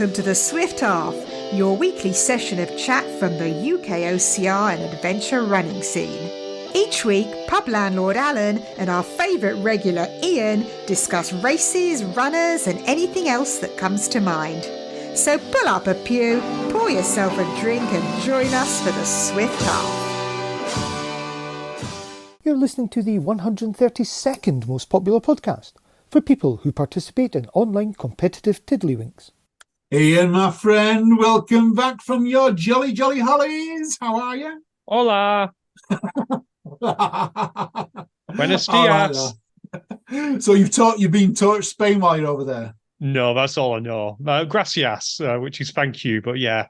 welcome to the Swift Half, your weekly session of chat from the UKOCR and adventure running scene. Each week, pub landlord Alan and our favourite regular Ian discuss races, runners and anything else that comes to mind. So pull up a pew, pour yourself a drink and join us for the Swift Half. You're listening to the 132nd most popular podcast for people who participate in online competitive tiddlywinks. Ian, my friend, welcome back from your jolly holidays. How are you? Hola. Buenos dias. So you've been taught Spain while you're over there? No, that's all I know. Gracias, which is thank you. But yeah,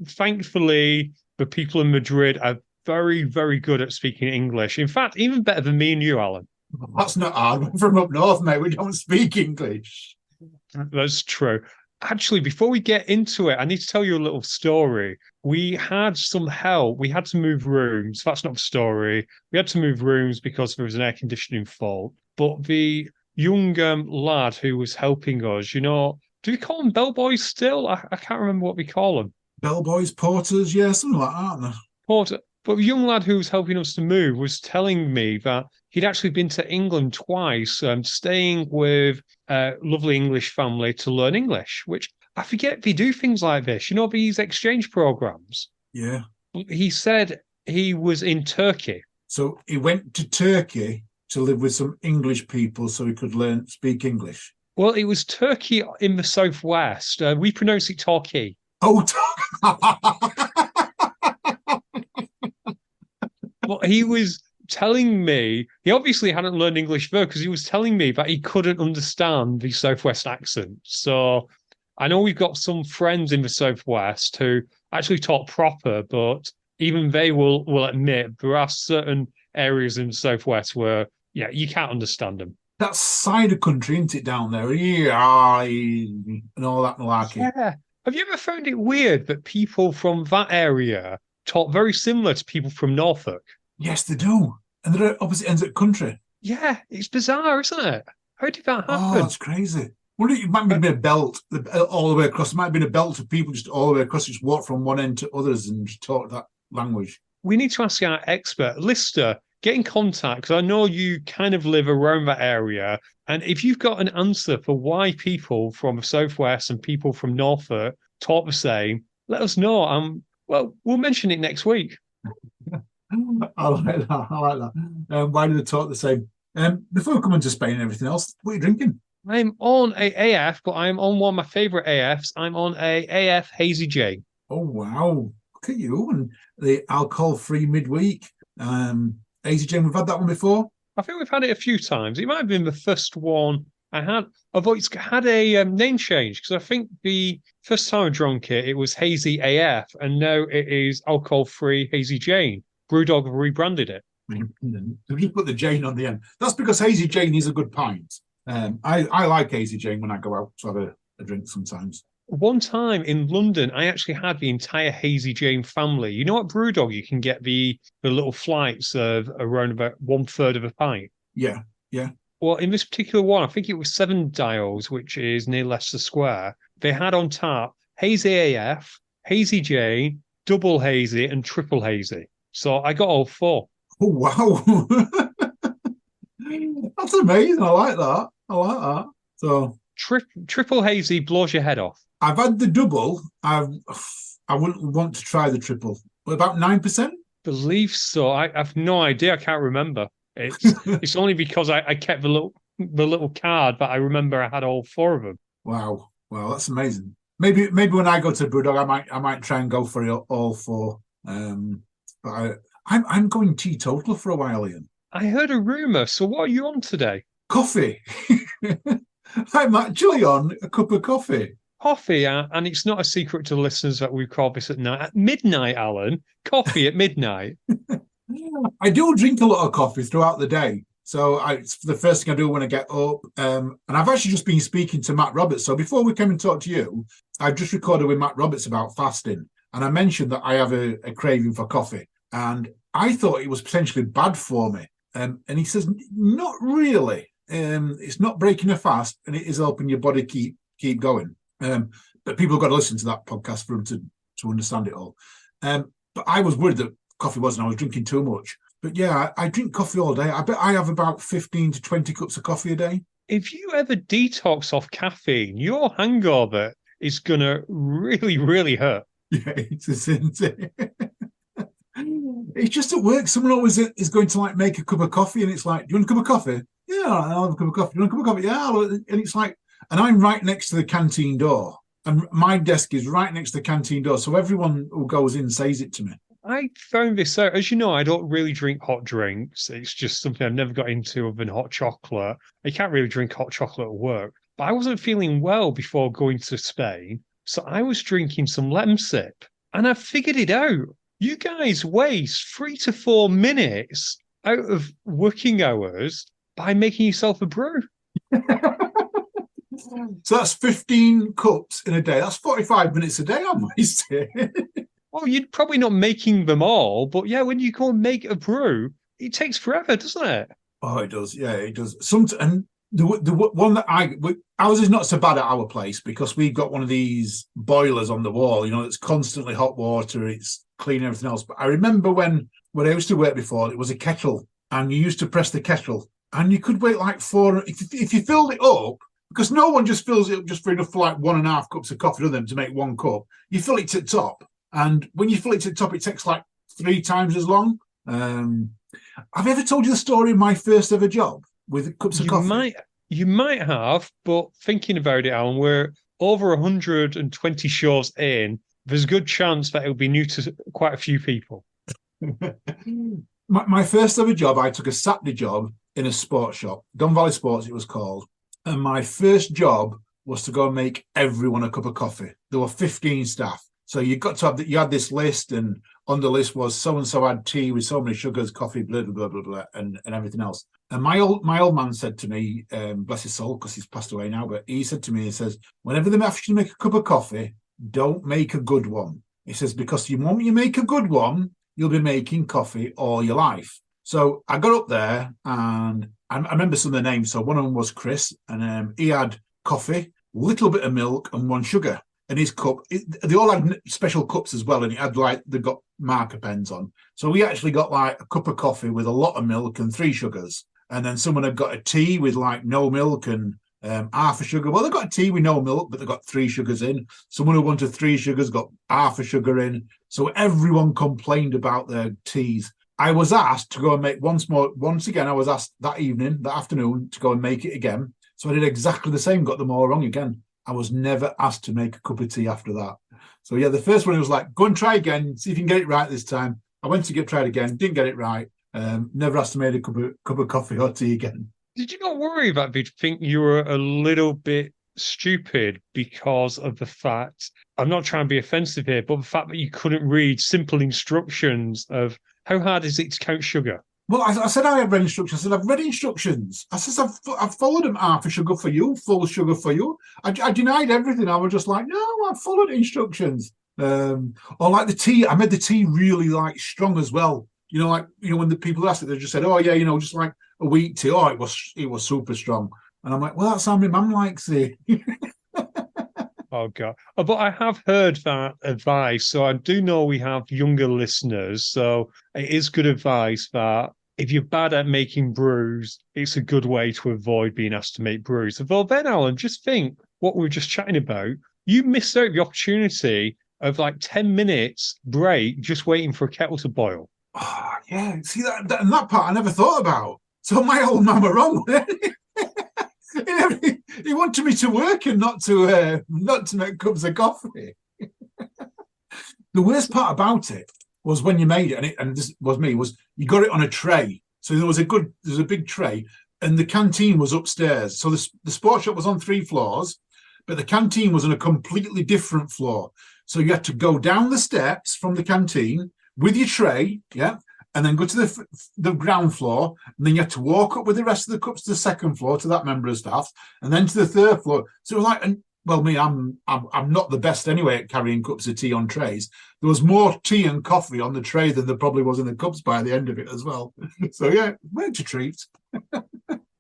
thankfully, the people in Madrid are very, very good at speaking English. In fact, even better than me and you, Alan. That's not hard. We're from up north, mate. We don't speak English. That's true. Actually, before we get into it, I need to tell you a little story. We had some help. We had to move rooms. That's not the story. We had to move rooms because there was an air conditioning fault. But the young lad who was helping us, do we call them bellboys still? I can't remember what we call them. Bellboys, porters, yeah, something like that, aren't they? Porter. But the young lad who was helping us to move was telling me that he'd actually been to England twice, staying with a lovely English family to learn English, which I forget they do things like this. These exchange programs. Yeah. He said he was in Turkey. So he went to Turkey to live with some English people so he could speak English. Well, it was Turkey in the southwest. We pronounce it Torquay. Oh, Well, he was telling me, he obviously hadn't learned English there because he was telling me that he couldn't understand the Southwest accent. So I know we've got some friends in the Southwest who actually talk proper, but even they will admit there are certain areas in the Southwest where, you can't understand them. That cider country, isn't it, down there? Yeah, and all that malarkey. Yeah. Have you ever found it weird that people from that area talk very similar to people from Norfolk? Yes, they do. And they're at opposite ends of the country. Yeah, it's bizarre, isn't it? How did that happen? Oh, that's crazy. Wonder it might have been a belt all the way across. It might have been a belt of people just all the way across, just walk from one end to others and just talk that language. We need to ask our expert. Lister, get in contact, because I know you kind of live around that area. And if you've got an answer for why people from the Southwest and people from Norfolk talk the same, let us know. Well, we'll mention it next week. I like that. Why do they talk the same? Before we come into Spain and everything else, what are you drinking? I'm on a AF, but I'm on one of my favourite AFs. I'm on a AF Hazy J. Oh, wow. Look at you. And the alcohol-free midweek. Hazy J, we've had that one before? I think we've had it a few times. It might have been the first one I had. Although it's had a name change, because I think the first time I drank it, it was Hazy AF, and now it is alcohol-free Hazy Jane. Brewdog have rebranded it. They've just put the Jane on the end. That's because Hazy Jane is a good pint. I like Hazy Jane when I go out to have a drink sometimes. One time in London, I actually had the entire Hazy Jane family. You know, at Brewdog, you can get the little flights of around about 1/3 of a pint. Yeah. Well, in this particular one, I think it was 7 Dials, which is near Leicester Square. They had on tap Hazy AF, Hazy Jane, Double Hazy, and Triple Hazy. So I got all 4. Oh, wow. That's amazing. I like that. So Triple Hazy blows your head off. I've had the double. I wouldn't want to try the triple. What, about 9%? Believe so. I have no idea. I can't remember. It's only because I kept the little card, but I remember I had all 4 of them. Wow, that's amazing. Maybe when I go to Brewdog, I might try and go for all 4. But I'm going teetotal for a while, Ian. I heard a rumour. So what are you on today? Coffee. I'm actually on a cup of coffee. Coffee, and it's not a secret to the listeners that we call this at night. At midnight, Alan. Coffee at midnight. I do drink a lot of coffee throughout the day. So it's the first thing I do when I get up. And I've actually just been speaking to Matt Roberts. So before we came and talk to you, I've just recorded with Matt Roberts about fasting. And I mentioned that I have a craving for coffee. And I thought it was potentially bad for me. And he says, not really. It's not breaking a fast, and it is helping your body keep going. but people have got to listen to that podcast for them to understand it all. But I was worried that coffee wasn't. I was drinking too much. But yeah, I drink coffee all day. I bet I have about 15 to 20 cups of coffee a day. If you ever detox off caffeine, your hangover is going to really, really hurt. Yeah, isn't it? It's just at work. Someone always is going to like make a cup of coffee, and it's like, "Do you want a cup of coffee?" Yeah, I'll have a cup of coffee. Do you want a cup of coffee? Yeah, and it's like, and I'm right next to the canteen door, and my desk is right next to the canteen door, so everyone who goes in says it to me. I found this out. As you know, I don't really drink hot drinks. It's just something I've never got into other than hot chocolate. I can't really drink hot chocolate at work. But I wasn't feeling well before going to Spain, so I was drinking some Lemsip, and I figured it out. You guys waste 3 to 4 minutes out of working hours by making yourself a brew. So that's 15 cups in a day. That's 45 minutes a day I'm wasting. Well, you're probably not making them all, but yeah, when you go and make a brew, it takes forever, doesn't it? Oh, it does. Yeah, it does. And the one that ours is not so bad at our place because we've got one of these boilers on the wall, it's constantly hot water, it's clean everything else. But I remember when I used to work before, it was a kettle, and you used to press the kettle, and you could wait like if you filled it up, because no one just fills it up just for enough for like 1.5 cups of coffee, to make 1 cup. You fill it to the top, and when you fill it to the top, it takes like 3 times as long. Have I ever told you the story of my first ever job with cups of coffee? You might have, but thinking about it, Alan, we're over 120 shows in. There's a good chance that it'll be new to quite a few people. My first ever job, I took a Saturday job in a sports shop, Don Valley Sports it was called. And my first job was to go and make everyone a cup of coffee. There were 15 staff. So you had this list, and on the list was so-and-so had tea with so many sugars, coffee, blah, blah, blah, blah, blah, and everything else. And my old man said to me, bless his soul, because he's passed away now, but he said to me, he says, whenever they ask you to make a cup of coffee, don't make a good one. He says, because the moment you make a good one, you'll be making coffee all your life. So I got up there, and I remember some of the names. So one of them was Chris, and he had coffee, little bit of milk, and 1 sugar. And his cup, they all had special cups as well, and it had they got marker pens on. So we actually got like a cup of coffee with a lot of milk and 3 sugars. And then someone had got a tea with like no milk and half a sugar. Well, they got a tea with no milk, but they got 3 sugars in. Someone who wanted 3 sugars got half a sugar in. So everyone complained about their teas. I was asked to go and make once again, I was asked that afternoon, to go and make it again. So I did exactly the same, got them all wrong again. I was never asked to make a cup of tea after that. So yeah, the first one, it was like, go and try again, see if you can get it right this time. I went to tried again, didn't get it right. Never asked to make a cup of coffee or tea again. Did you not worry about if you think you were a little bit stupid because of the fact, I'm not trying to be offensive here, but the fact that you couldn't read simple instructions of how hard is it to count sugar? Well, I said I have read instructions. I said, I've read instructions. I said, I've followed them, half a sugar for you, full sugar for you. I denied everything. I was just like, no, I've followed instructions. Or like the tea, I made the tea really like strong as well. When the people asked it, they just said, oh yeah, just like a wheat tea. Oh, it was super strong. And I'm like, well, that's how my mum likes it. Oh, God. But I have heard that advice. So I do know we have younger listeners. So it is good advice that if you're bad at making brews, it's a good way to avoid being asked to make brews. Although then, Alan, just think what we were just chatting about. You missed out the opportunity of like 10 minutes break just waiting for a kettle to boil. Oh, yeah. See, that part I never thought about. So my old man were wrong. He wanted me to work and not to make cups of coffee. The worst part about it was when you made it, and this was me, was you got it on a tray. So there was a big tray, and the canteen was upstairs. So the sports shop was on 3 floors, but the canteen was on a completely different floor. So you had to go down the steps from the canteen with your tray, yeah, and then go to the ground floor, and then you had to walk up with the rest of the cups to the 2nd floor to that member of staff, and then to the 3rd floor. So it was like, I'm not the best anyway at carrying cups of tea on trays. There was more tea and coffee on the tray than there probably was in the cups by the end of it as well. So yeah, weren't a treat.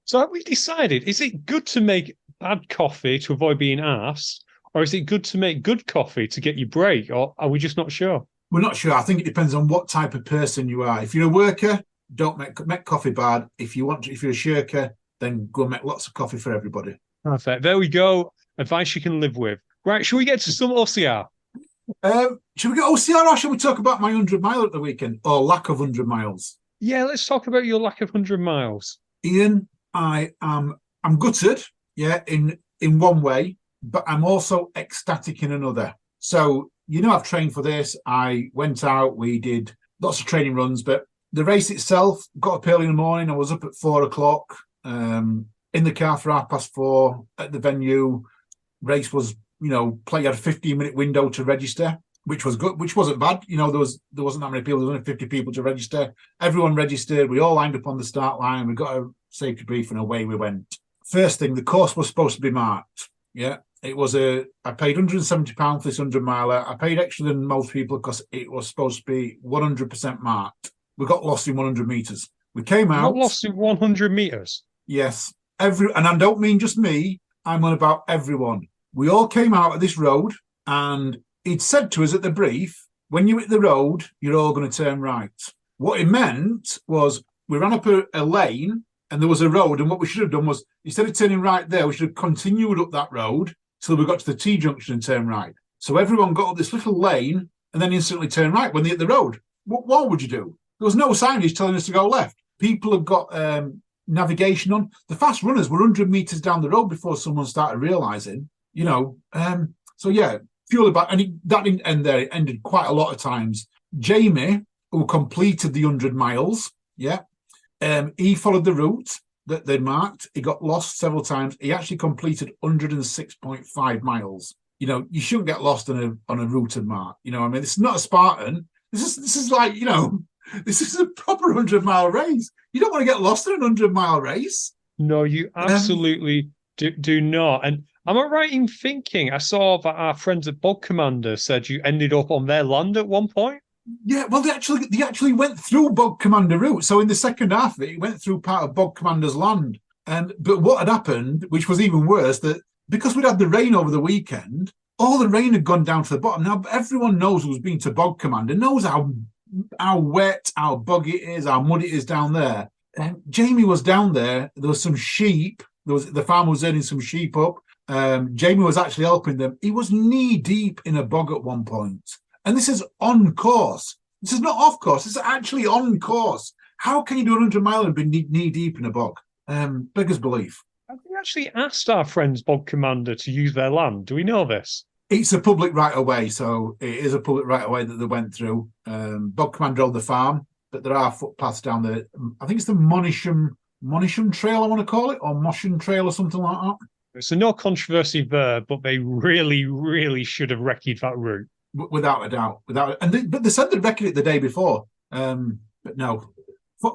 So have we decided, is it good to make bad coffee to avoid being asked, Or is it good to make good coffee to get your break? Or are we just not sure? We're not sure. I think it depends on what type of person you are. If you're a worker, don't make coffee bad. If you're a shirker, then go make lots of coffee for everybody. Perfect. There we go. Advice you can live with. Right, shall we get to some OCR? Should we go OCR or should we talk about my 100 mile at the weekend or lack of 100 miles? Yeah, let's talk about your lack of 100 miles. Ian, I'm gutted, yeah, in one way, but I'm also ecstatic in another. So, I've trained for this. I went out, we did lots of training runs, but the race itself, got up early in the morning. I was up at 4:00, in the car for 4:30 at the venue. Race was, you had a 15-minute window to register, which was good, which wasn't bad. There wasn't that many people. There was only 50 people to register. Everyone registered. We all lined up on the start line. We got a safety brief and away we went. First thing, the course was supposed to be marked. Yeah, it was I paid £170 for this 100 miler. I paid extra than most people because it was supposed to be 100% marked. We got lost in 100 meters. We came out. Got lost in 100 meters? Yes. And I don't mean just me. I'm on about everyone. We all came out of this road and he'd said to us at the brief, when you hit the road, you're all going to turn right. What it meant was we ran up a lane and there was a road. And what we should have done was, instead of turning right there, we should have continued up that road till we got to the T-junction and turned right. So everyone got up this little lane and then instantly turned right when they hit the road. What would you do? There was no signage telling us to go left. People have got navigation on. The fast runners were 100 meters down the road before someone started realizing, so yeah, purely back. And that didn't end there. It ended quite a lot of times. Jamie, who completed the 100 miles, yeah, he followed the route that they marked. He got lost several times. He actually completed 106.5 miles. You shouldn't get lost on a routed mark. This is not a Spartan. This is like, this is a proper 100-mile race. You don't want to get lost in a 100-mile race. No, you absolutely do not. And am I right in thinking I saw that our friends at Bog Commander said you ended up on their land at one point? Yeah, well, they actually went through Bog Commander route. So in the second half of it went through part of Bog Commander's land. But what had happened, which was even worse, that because we'd had the rain over the weekend, all the rain had gone down to the bottom. Now, everyone knows who's been to Bog Commander, knows how wet, how boggy it is, how muddy it is down there. Jamie was down there. There was some sheep. The farmer was earning some sheep up. Jamie was actually helping them. He was knee deep in a bog at one point. And this is on course. This is not off course. This is actually on course. How can you do 100 mile and be knee deep in a bog? Beggars belief. Have we actually asked our friends Bog Commander to use their land? Do we know this? It's a public right of way, so it is a public right of way that they went through. Bog Commander owned the farm, but there are footpaths down there. I think it's the Monisham Trail, I want to call it, or Mosham Trail or something like that. So no controversy there, but they really, really should have recce'd that route. Without a doubt. But they said they'd reckoned it the day before. But no.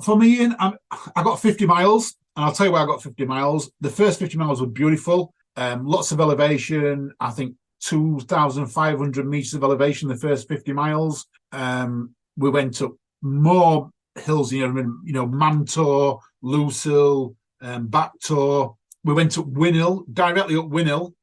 For me, Ian, I got 50 miles, and I'll tell you why I got 50 miles. The first 50 miles were beautiful. Lots of elevation. I think 2,500 meters of elevation the first 50 miles. We went up more hills, Mantor, Lucille, Backtor. We went up Winhill, directly up Winhill,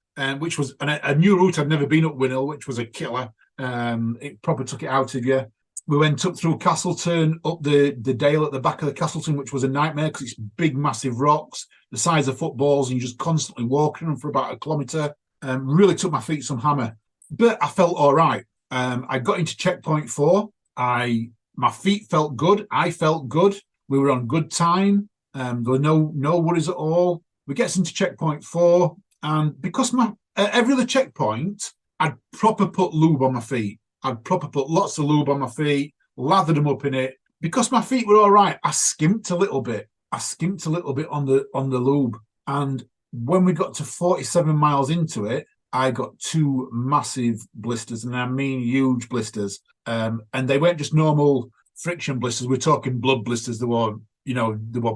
which was a new route. I'd never been up Winhill, which was a killer. It probably took it out of you. We went up through Castleton, up the dale at the back of the Castleton, which was a nightmare because it's big, massive rocks, the size of footballs, and you're just constantly walking them for about a kilometre. Really took my feet some hammer, but I felt all right. I got into checkpoint 4. My feet felt good. I felt good. We were on good time. There were no worries at all. We get into checkpoint 4, and because every other checkpoint, I'd proper put lube on my feet. I'd proper put lots of lube on my feet, lathered them up in it. Because my feet were all right, I skimped a little bit. on the lube, and when we got to 47 miles into it, I got 2 massive blisters, and I mean huge blisters. And they weren't just normal friction blisters. We're talking blood blisters. They were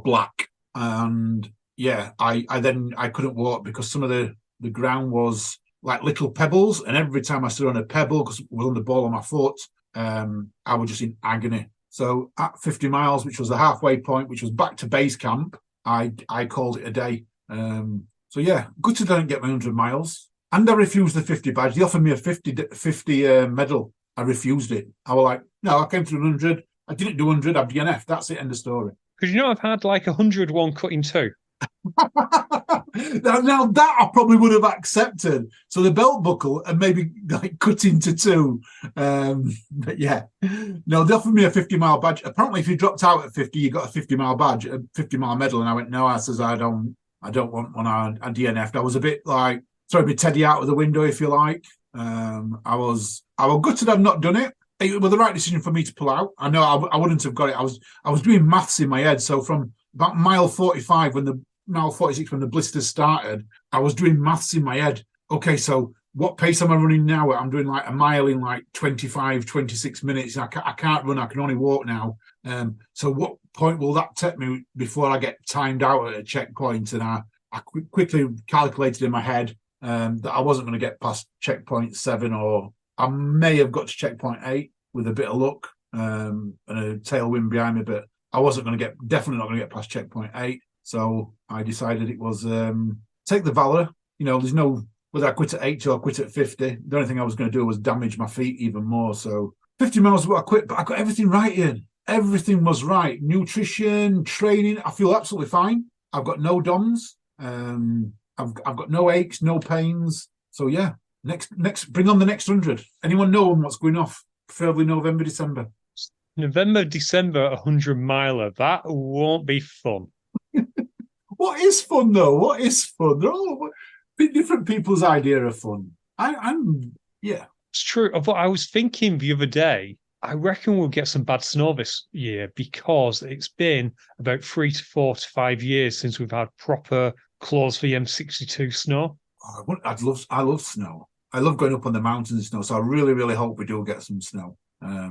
black. And yeah, I couldn't walk because some of the ground was like little pebbles. And every time I stood on a pebble, because it was on the ball of my foot, I was just in agony. So at 50 miles, which was the halfway point, which was back to base camp, I called it a day. So yeah, good to don't get my 100 miles. And I refused the 50 badge. They offered me a 50 medal. I refused it. I was like, no, I came through 100. I didn't do 100. I've DNF. That's it. End of story. Because I've had like 101 cut in two. Now that I probably would have accepted. So the belt buckle and maybe like cut into two. But yeah, no, they offered me a 50-mile badge. Apparently, if you dropped out at 50, you got a 50-mile badge, a 50-mile medal. And I went, no, I says I don't want one. I DNF'd. I was a bit like throwing my teddy out of the window, if you like. I was gutted I'd not done it. It was the right decision for me to pull out. I know I wouldn't have got it. I was doing maths in my head. So from about mile 45 mile 46 when the blisters started, I was doing maths in my head. Okay, so what pace am I running now? I'm doing like a mile in like 25, 26 minutes. I can't run. I can only walk now. So what point will that take me before I get timed out at a checkpoint? And I quickly calculated in my head that I wasn't going to get past checkpoint 7, or I may have got to checkpoint 8 with a bit of luck and a tailwind behind me, but I wasn't going to definitely not going to get past checkpoint 8. So I decided it was take the Valor. There's no whether I quit at 80 or quit at 50. The only thing I was going to do was damage my feet even more. So 50 miles is what I quit, but I got everything right in. Everything was right. Nutrition, training. I feel absolutely fine. I've got no DOMs. I've got no aches, no pains. So yeah, next, bring on the next 100. Anyone know what's going off? Preferably November, December. November, December, 100-miler. That won't be fun. What is fun though? What is fun? They're all different people's idea of fun. Yeah. It's true. Of what I was thinking the other day, I reckon we'll get some bad snow this year because it's been about 3 to 4 to 5 years since we've had proper claws for M62 snow. I love snow. I love going up on the mountains and snow. So I really, really hope we do get some snow.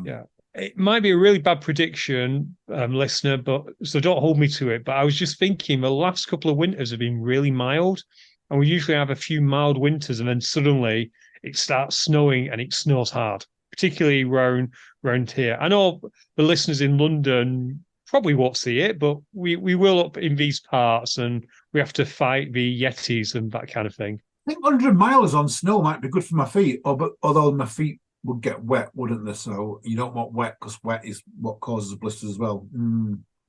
Yeah. It might be a really bad prediction, listener, so don't hold me to it. But I was just thinking the last couple of winters have been really mild, and we usually have a few mild winters, and then suddenly it starts snowing, and it snows hard, particularly around here. I know the listeners in London probably won't see it, but we will up in these parts, and we have to fight the Yetis and that kind of thing. I think 100 miles on snow might be good for my feet, although my feet would get wet, wouldn't they? So you don't want wet because wet is what causes blisters as well.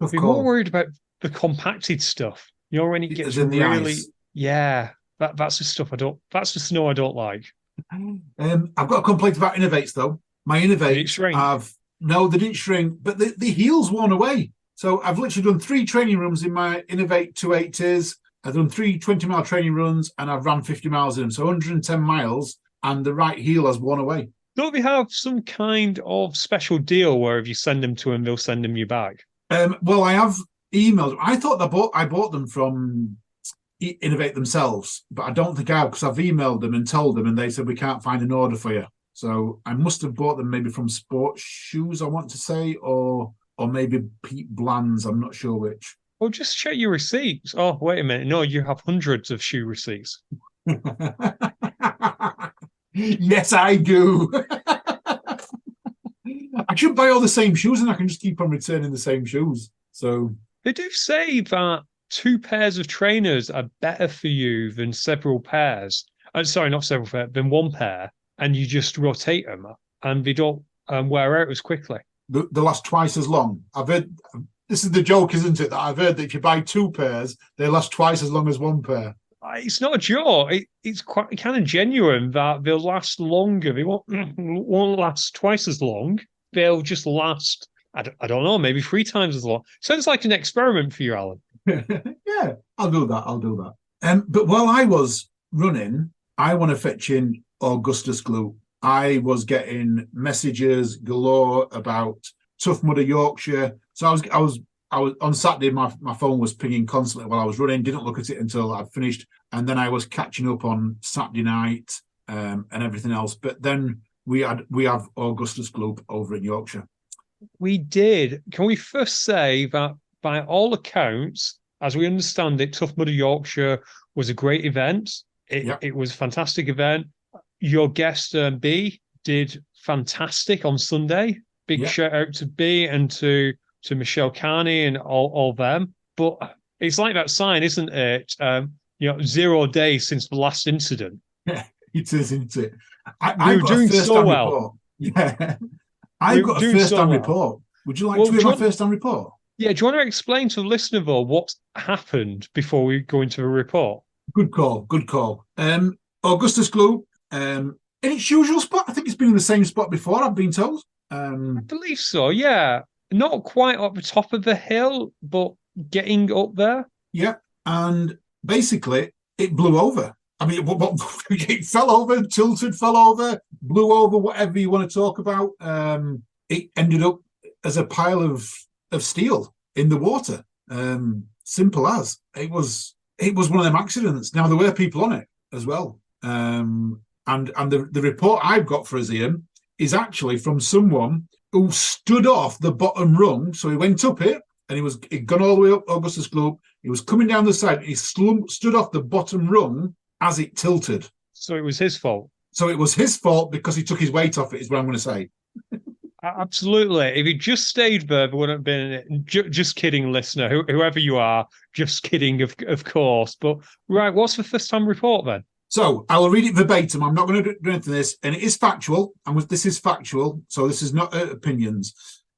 I'd be more worried about the compacted stuff. When it gets really, ice. Yeah, that's the stuff that's the snow I don't like. I've got a complaint about Innovates though. My Innovates they didn't shrink, but the heel's worn away. So I've literally done 3 training runs in my Innovate 280s. I've done 3 20-mile training runs and I've ran 50 miles in them. So 110 miles and the right heel has worn away. Don't they have some kind of special deal where if you send them to them, they'll send them you back? Well, I have emailed. I thought I bought them from Innovate themselves, but I don't think I have because I've emailed them and told them, and they said we can't find an order for you. So I must have bought them maybe from Sports Shoes, I want to say, or maybe Pete Bland's. I'm not sure which. Well, just check your receipts. Oh, wait a minute. No, you have hundreds of shoe receipts. Yes, I do. I should buy all the same shoes and I can just keep on returning the same shoes. So they do say that 2 pairs of trainers are better for you than several pairs. Sorry, not several pairs, than 1 pair, and you just rotate them and they don't wear out as quickly. They last twice as long. I've heard this is the joke, isn't it? That I've heard that if you buy 2 pairs, they last twice as long as 1 pair. It's not a joke. It's quite kind of genuine that they'll last longer. They won't last twice as long. They'll just last, I don't know, maybe 3 times as long. Sounds like an experiment for you, Alan. Yeah, I'll do that. But while I was running, I want to fetch in Augustus glue. I was getting messages galore about Tough Mudder Yorkshire. So I was on Saturday, my phone was pinging constantly while I was running. Didn't look at it until I'd finished. And then I was catching up on Saturday night and everything else. But then we have Augustus Gloop over in Yorkshire. We did. Can we first say that by all accounts, as we understand it, Tough Mudder Yorkshire was a great event. It was a fantastic event. Your guest, B, did fantastic on Sunday. Big shout out to B and to Michelle Carney and all them. But it's like that sign, isn't it? 0 days since the last incident. It is, isn't it? We I've were got a doing so first-hand well. report. Yeah, We I've were got a doing so first-hand well. report. Would you like Well, to hear my first-hand report? yeah, do you want to explain to the listener though what happened before we go into the report? Good call. Good call. Augustus Gloop, in its usual spot. I think it's been in the same spot before, I've been told. I believe so, yeah. Not quite at the top of the hill, but getting up there. Yeah. And basically, it blew over. I mean, it fell over, tilted, fell over, blew over, whatever you want to talk about. It ended up as a pile of steel in the water. Simple as. It was one of them accidents. Now, there were people on it as well. And the report I've got for us, Ian, is actually from someone who stood off the bottom rung. So he went up it, and he'd gone all the way up Augustus Globe. He was coming down the side. He stood off the bottom rung as it tilted. So it was his fault. So it was his fault because he took his weight off it, is what I'm going to say. Absolutely. If he just stayed there wouldn't have been. Just kidding, listener. Whoever you are, just kidding, of course. But right, what's the first-time report then? So I will read it verbatim. I'm not going to do anything to this, and it is factual. And this is factual, so this is not opinions.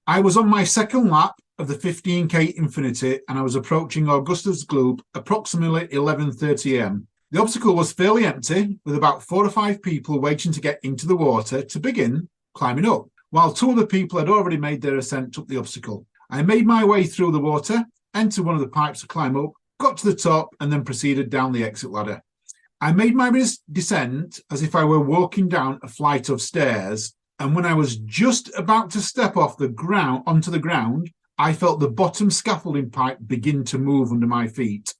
I was on my second lap of the 15k Infinity, and I was approaching Augustus Gloop approximately 11:30 a.m. The obstacle was fairly empty, with about 4 or 5 people waiting to get into the water to begin climbing up, while 2 other people had already made their ascent up the obstacle. I made my way through the water, entered one of the pipes to climb up, got to the top, and then proceeded down the exit ladder. I made my descent as if I were walking down a flight of stairs, and when I was just about to step off the ground onto the ground, I felt the bottom scaffolding pipe begin to move under my feet.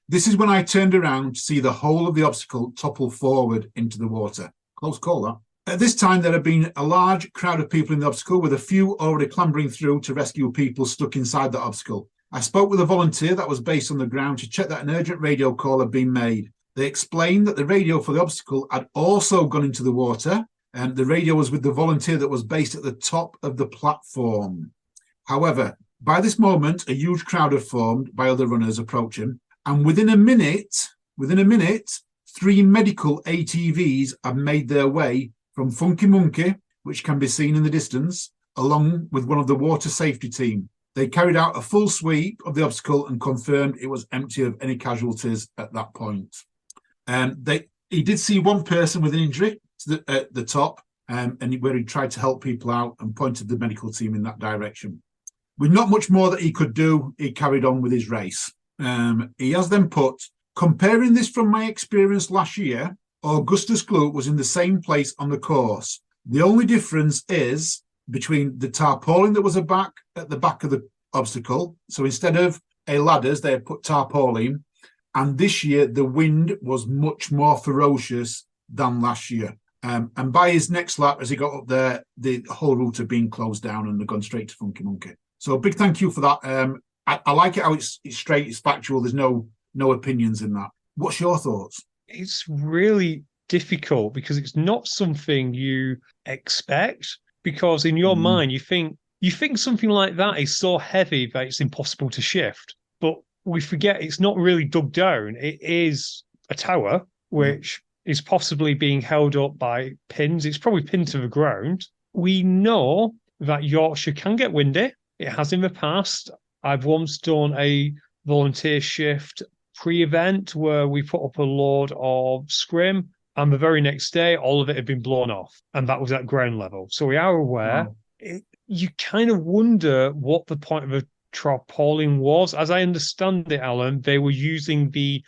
This is when I turned around to see the whole of the obstacle topple forward into the water. Close call, that. At this time, there had been a large crowd of people in the obstacle, with a few already clambering through to rescue people stuck inside the obstacle. I spoke with a volunteer that was based on the ground to check that an urgent radio call had been made. They explained that the radio for the obstacle had also gone into the water, and the radio was with the volunteer that was based at the top of the platform. However, by this moment, a huge crowd had formed by other runners approaching, and within a minute, 3 medical ATVs had made their way from Funky Monkey, which can be seen in the distance, along with one of the water safety team. They carried out a full sweep of the obstacle and confirmed it was empty of any casualties at that point. He did see one person with an injury at the top, and where he tried to help people out and pointed the medical team in that direction. With not much more that he could do, he carried on with his race. He has then put, comparing this from my experience last year, Augustus Gloop was in the same place on the course. The only difference is between the tarpaulin that was at the back of the obstacle. So instead of a ladders, they had put tarpaulin. And this year, the wind was much more ferocious than last year. And by his next lap, as he got up there, the whole route had been closed down and had gone straight to Funky Monkey. So a big thank you for that. I like it how it's straight, it's factual. There's no opinions in that. What's your thoughts? It's really difficult because it's not something you expect. Because in your mind, you think something like that is so heavy that it's impossible to shift. But we forget it's not really dug down. It is a tower, which is possibly being held up by pins. It's probably pinned to the ground. We know that Yorkshire can get windy. It has in the past. I've once done a volunteer shift pre-event where we put up a load of scrim, and the very next day, all of it had been blown off, and that was at ground level. So we are aware. Wow. You kind of wonder what the point of a tarpaulin was. As I understand it, Alan, they were using the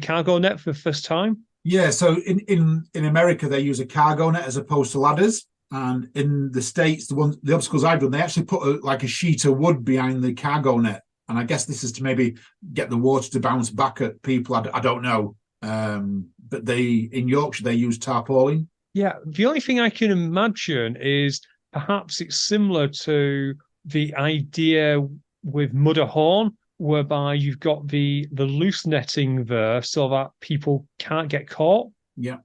cargo net for the first time. Yeah, so in America, they use a cargo net as opposed to ladders. And in the States, the obstacles I've done, they actually put a sheet of wood behind the cargo net. And I guess this is to maybe get the water to bounce back at people. I don't know. But in Yorkshire, they use tarpaulin. Yeah, the only thing I can imagine is perhaps it's similar to the idea with Mudder Horn, whereby you've got the loose netting there so that people can't get caught. Yeah.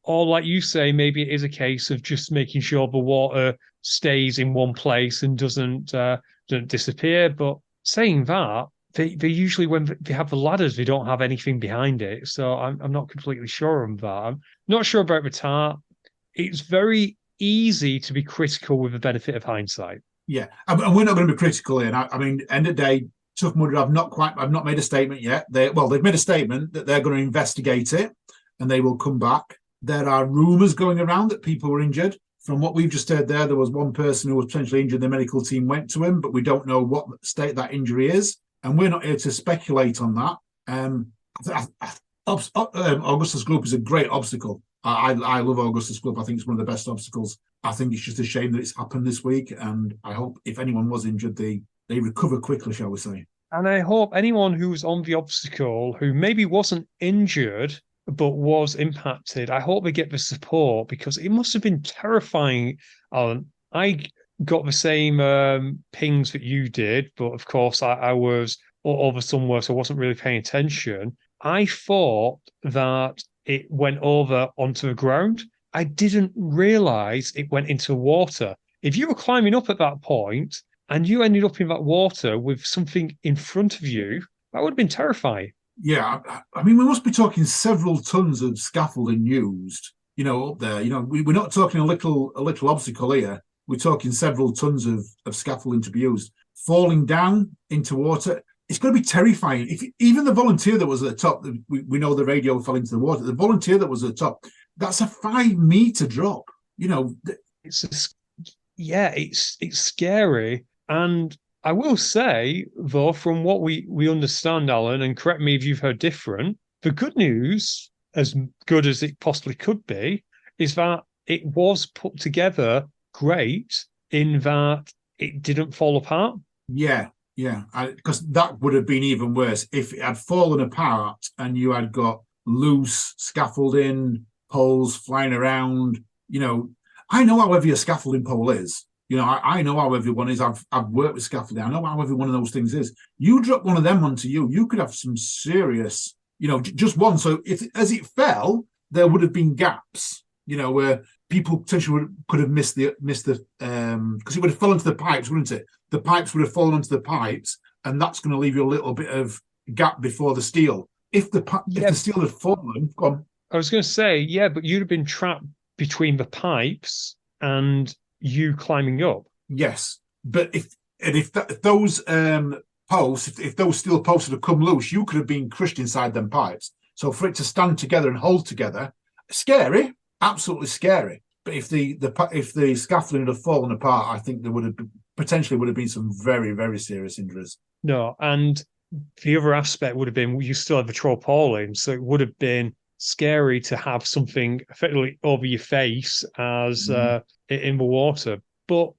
Or like you say, maybe it is a case of just making sure the water stays in one place and doesn't disappear. But saying that, they usually, when they have the ladders, they don't have anything behind it. So I'm not completely sure on that. I'm not sure about the tarp. It's very easy to be critical with the benefit of hindsight. Yeah, and we're not going to be critical here. I mean, end of the day, Tough Mudder have not made a statement yet. They've made a statement that they're going to investigate it and they will come back. There are rumours going around that people were injured. From what we've just heard there was one person who was potentially injured. The medical team went to him, but we don't know what state that injury is. And we're not here to speculate on that. Augustus Gloop is a great obstacle. I love Augustus Gloop. I think it's one of the best obstacles. I think it's just a shame that it's happened this week. And I hope if anyone was injured, they recover quickly, shall we say. And I hope anyone who was on the obstacle who maybe wasn't injured but was impacted, I hope they get the support, because it must have been terrifying, Alan. I got the same pings that you did, but of course I was over somewhere, so I wasn't really paying attention. I thought that it went over onto the ground. I didn't realize it went into water. If you were climbing up at that point and you ended up in that water with something in front of you, that would have been terrifying. Yeah, I mean, we must be talking several tons of scaffolding used, up there. We're not talking a little obstacle here. We're talking several tons of scaffolding to be used. Falling down into water, it's going to be terrifying. If even the volunteer that was at the top, we know the radio fell into the water. The volunteer that was at the top, that's a 5-meter drop. It's scary. And I will say, though, from what we understand, Alan, and correct me if you've heard different, the good news, as good as it possibly could be, is that it was put together great in that it didn't fall apart. Yeah, because that would have been even worse if it had fallen apart and you had got loose scaffolding, poles flying around. I know how heavy a scaffolding pole is. I know how everyone is. I've worked with scaffolding. I know how every one of those things is. You drop one of them onto you could have some serious, just one. So as it fell, there would have been gaps, where people potentially could have missed the because it would have fallen into the pipes, wouldn't it? The pipes would have fallen onto the pipes, and that's going to leave you a little bit of gap before the steel. If the steel had fallen, gone. I was going to say, yeah, but you'd have been trapped between the pipes and you climbing up. Yes, but if those posts, if those steel posts had come loose, you could have been crushed inside them pipes. So for it to stand together and hold together, scary, absolutely scary. But if the scaffolding had fallen apart, I think there would have been some very, very serious injuries. No, and the other aspect would have been you still have the tarpaulin, so it would have been scary to have something effectively over your face as in the water. But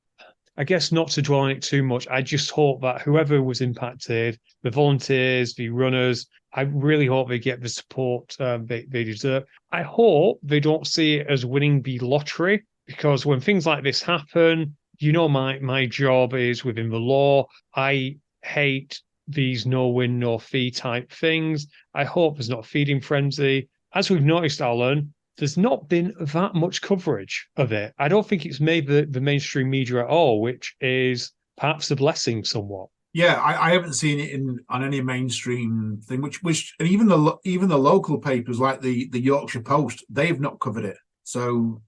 I guess not to dwell on it too much. I just hope that whoever was impacted, the volunteers, the runners, I really hope they get the support they deserve. I hope they don't see it as winning the lottery, because when things like this happen, my job is within the law. I hate these no win, no fee type things. I hope there's not a feeding frenzy. As we've noticed, Alan, there's not been that much coverage of it. I don't think it's made the mainstream media at all, which is perhaps a blessing somewhat. Yeah, I haven't seen it on any mainstream thing, which and even the local papers like the Yorkshire Post, they've not covered it. So,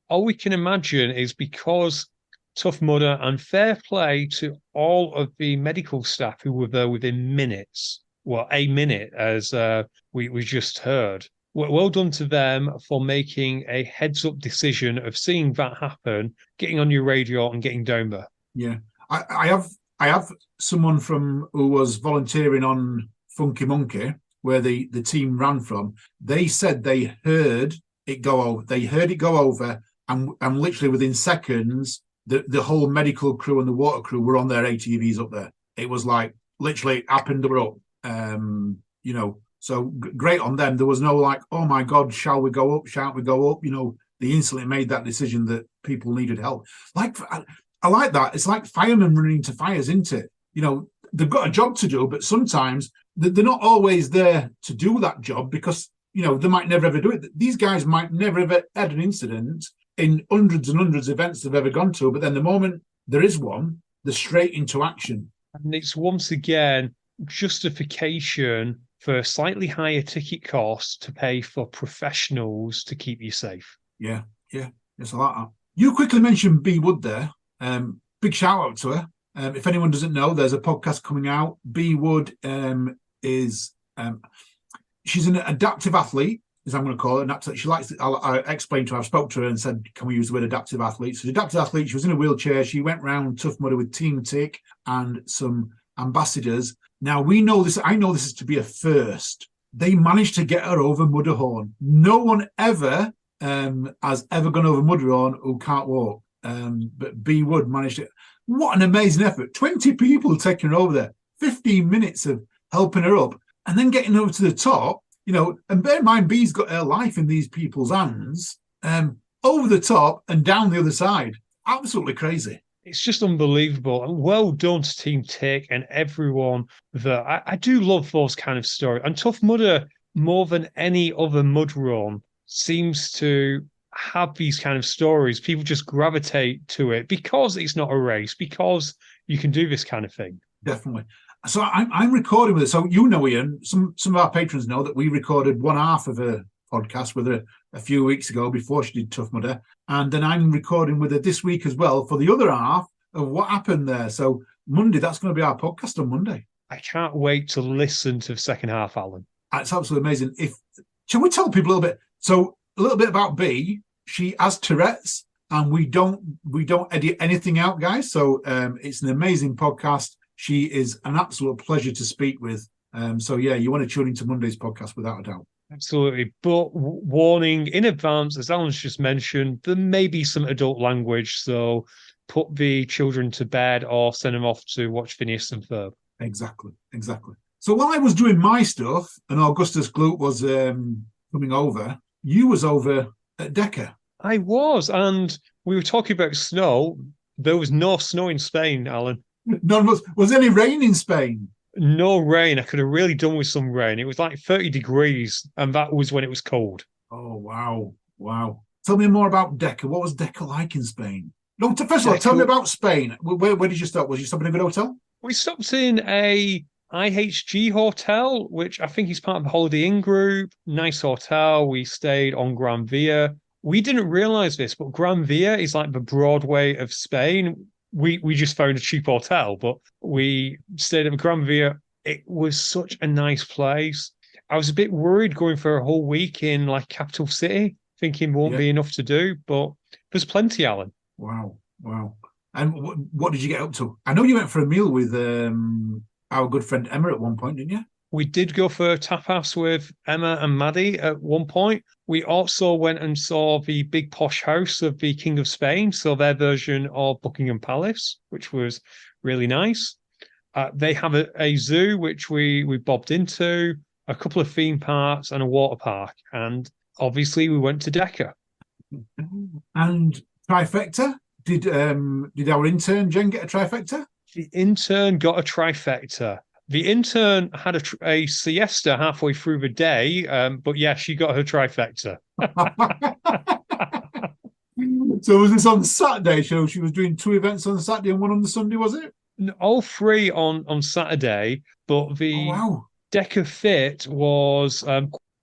all we can imagine is because Tough Mudder, and fair play to all of the medical staff who were there within minutes. Well, a minute, as we just heard. Well done to them for making a heads-up decision of seeing that happen, getting on your radio and getting down there. Yeah, I have someone who was volunteering on Funky Monkey, where the team ran from. They said they heard it go over. They heard it go over, and literally within seconds, the whole medical crew and the water crew were on their ATVs up there. It was like literally happened, they were up. So great on them. There was no like, oh my God, shall we go up? Shan't we go up? They instantly made that decision that people needed help. Like, I like that. It's like firemen running into fires, isn't it? They've got a job to do, but sometimes they're not always there to do that job because, they might never ever do it. These guys might never ever had an incident in hundreds and hundreds of events they've ever gone to, but then the moment there is one, they're straight into action. And it's once again justification for a slightly higher ticket cost to pay for professionals to keep you safe. Yeah, it's a lot. You quickly mentioned B Wood there. Big shout out to her. If anyone doesn't know, there's a podcast coming out. B Wood is she's an adaptive athlete, as I'm going to call it. She likes. I explained to her. I spoke to her and said, "Can we use the word adaptive athlete?" So, adaptive athlete. She was in a wheelchair. She went round Tough Mudder with Team Tick and some ambassadors. Now we know this. I know this is to be a first. They managed to get her over Mudderhorn. No one ever has ever gone over Mudderhorn who can't walk. But B Wood managed it. What an amazing effort. 20 people taking her over there. 15 minutes of helping her up and then getting over to the top, and bear in mind, B's got her life in these people's hands, over the top and down the other side. Absolutely crazy. It's just unbelievable. And well done to Team Tick and everyone that I do love those kind of stories. And Tough Mudder, more than any other mud run, seems to have these kind of stories. People just gravitate to it because it's not a race, because you can do this kind of thing. Definitely. So I'm recording with her. So Ian, some of our patrons know that we recorded one half of a podcast with her a few weeks ago before she did Tough Mudder. And then I'm recording with her this week as well for the other half of what happened there. So Monday, that's going to be our podcast on Monday. I can't wait to listen to the second half, Alan. It's absolutely amazing. Shall we tell people a little bit? So a little bit about B. She has Tourette's, and we don't edit anything out, guys. So it's an amazing podcast. She is an absolute pleasure to speak with. So yeah, you want to tune into Monday's podcast without a doubt. Absolutely. But warning in advance, as Alan's just mentioned, there may be some adult language. So put the children to bed or send them off to watch Phineas and Ferb. Exactly. So while I was doing my stuff and Augustus Gloop was coming over, you was over at Decker. I was. And we were talking about snow. There was no snow in Spain, Alan. None was any rain in Spain? No rain. I could have really done with some rain. It was like 30 degrees, and that was when it was cold. Oh, wow. Tell me more about Decker. What was Decker like in Spain? No, first of all, tell me about Spain. Where did you stop? Was you stopping in a good hotel? We stopped in a IHG hotel, which I think is part of the Holiday Inn group. Nice hotel. We stayed on Gran Via. We didn't realize this, but Gran Via is like the Broadway of Spain. We just found a cheap hotel, but we stayed at Gran Via. It was such a nice place. I was a bit worried going for a whole week in like capital city, thinking won't be enough to do, but there's plenty, Alan. Wow. And what did you get up to? I know you went for a meal with our good friend Emma at one point, didn't you? We did go for tapas with Emma and Maddie at one point. We also went and saw the big posh house of the King of Spain, so their version of Buckingham Palace, which was really nice. They have a zoo, which we bobbed into, a couple of theme parks and a water park. And obviously we went to Decker. And trifecta? Did our intern, Jen, get a trifecta? The intern got a trifecta. The intern had a siesta halfway through the day, but yeah, she got her trifecta. So was this on Saturday? So she was doing 2 events on Saturday and 1 on the Sunday, was it? All 3 on Saturday, but the Decker Fit was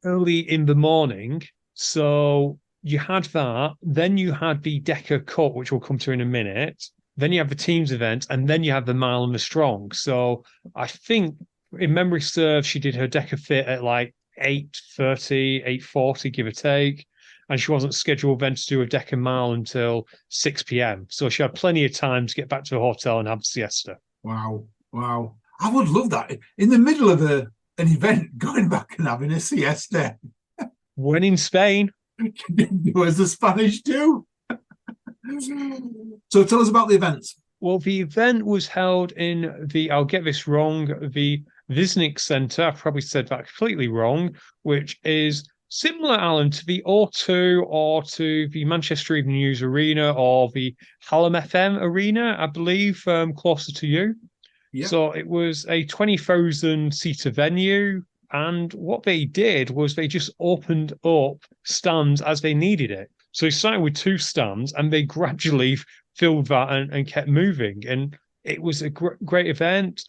early in the morning. So you had that. Then you had the Decker Cut, which we'll come to in a minute. Then you have the teams event, and then you have the mile and the strong. So I think, in memory serves, she did her Decker Fit at like 8:30, 8:40, give or take. And she wasn't scheduled then to do a Decker mile until 6 p.m. So she had plenty of time to get back to the hotel and have a siesta. Wow. I would love that. In the middle of an event, going back and having a siesta. When in Spain. As the Spanish do. So tell us about the events. Well, the event was held in I'll get this wrong, the Visnik Centre. I've probably said that completely wrong, which is similar, Alan, to the O2 or to the Manchester Evening News Arena or the Hallam FM Arena, I believe, closer to you. Yeah. So it was a 20,000 seater venue. And what they did was they just opened up stands as they needed it. So they started with 2 stands and they gradually filled that and kept moving. And it was a great event.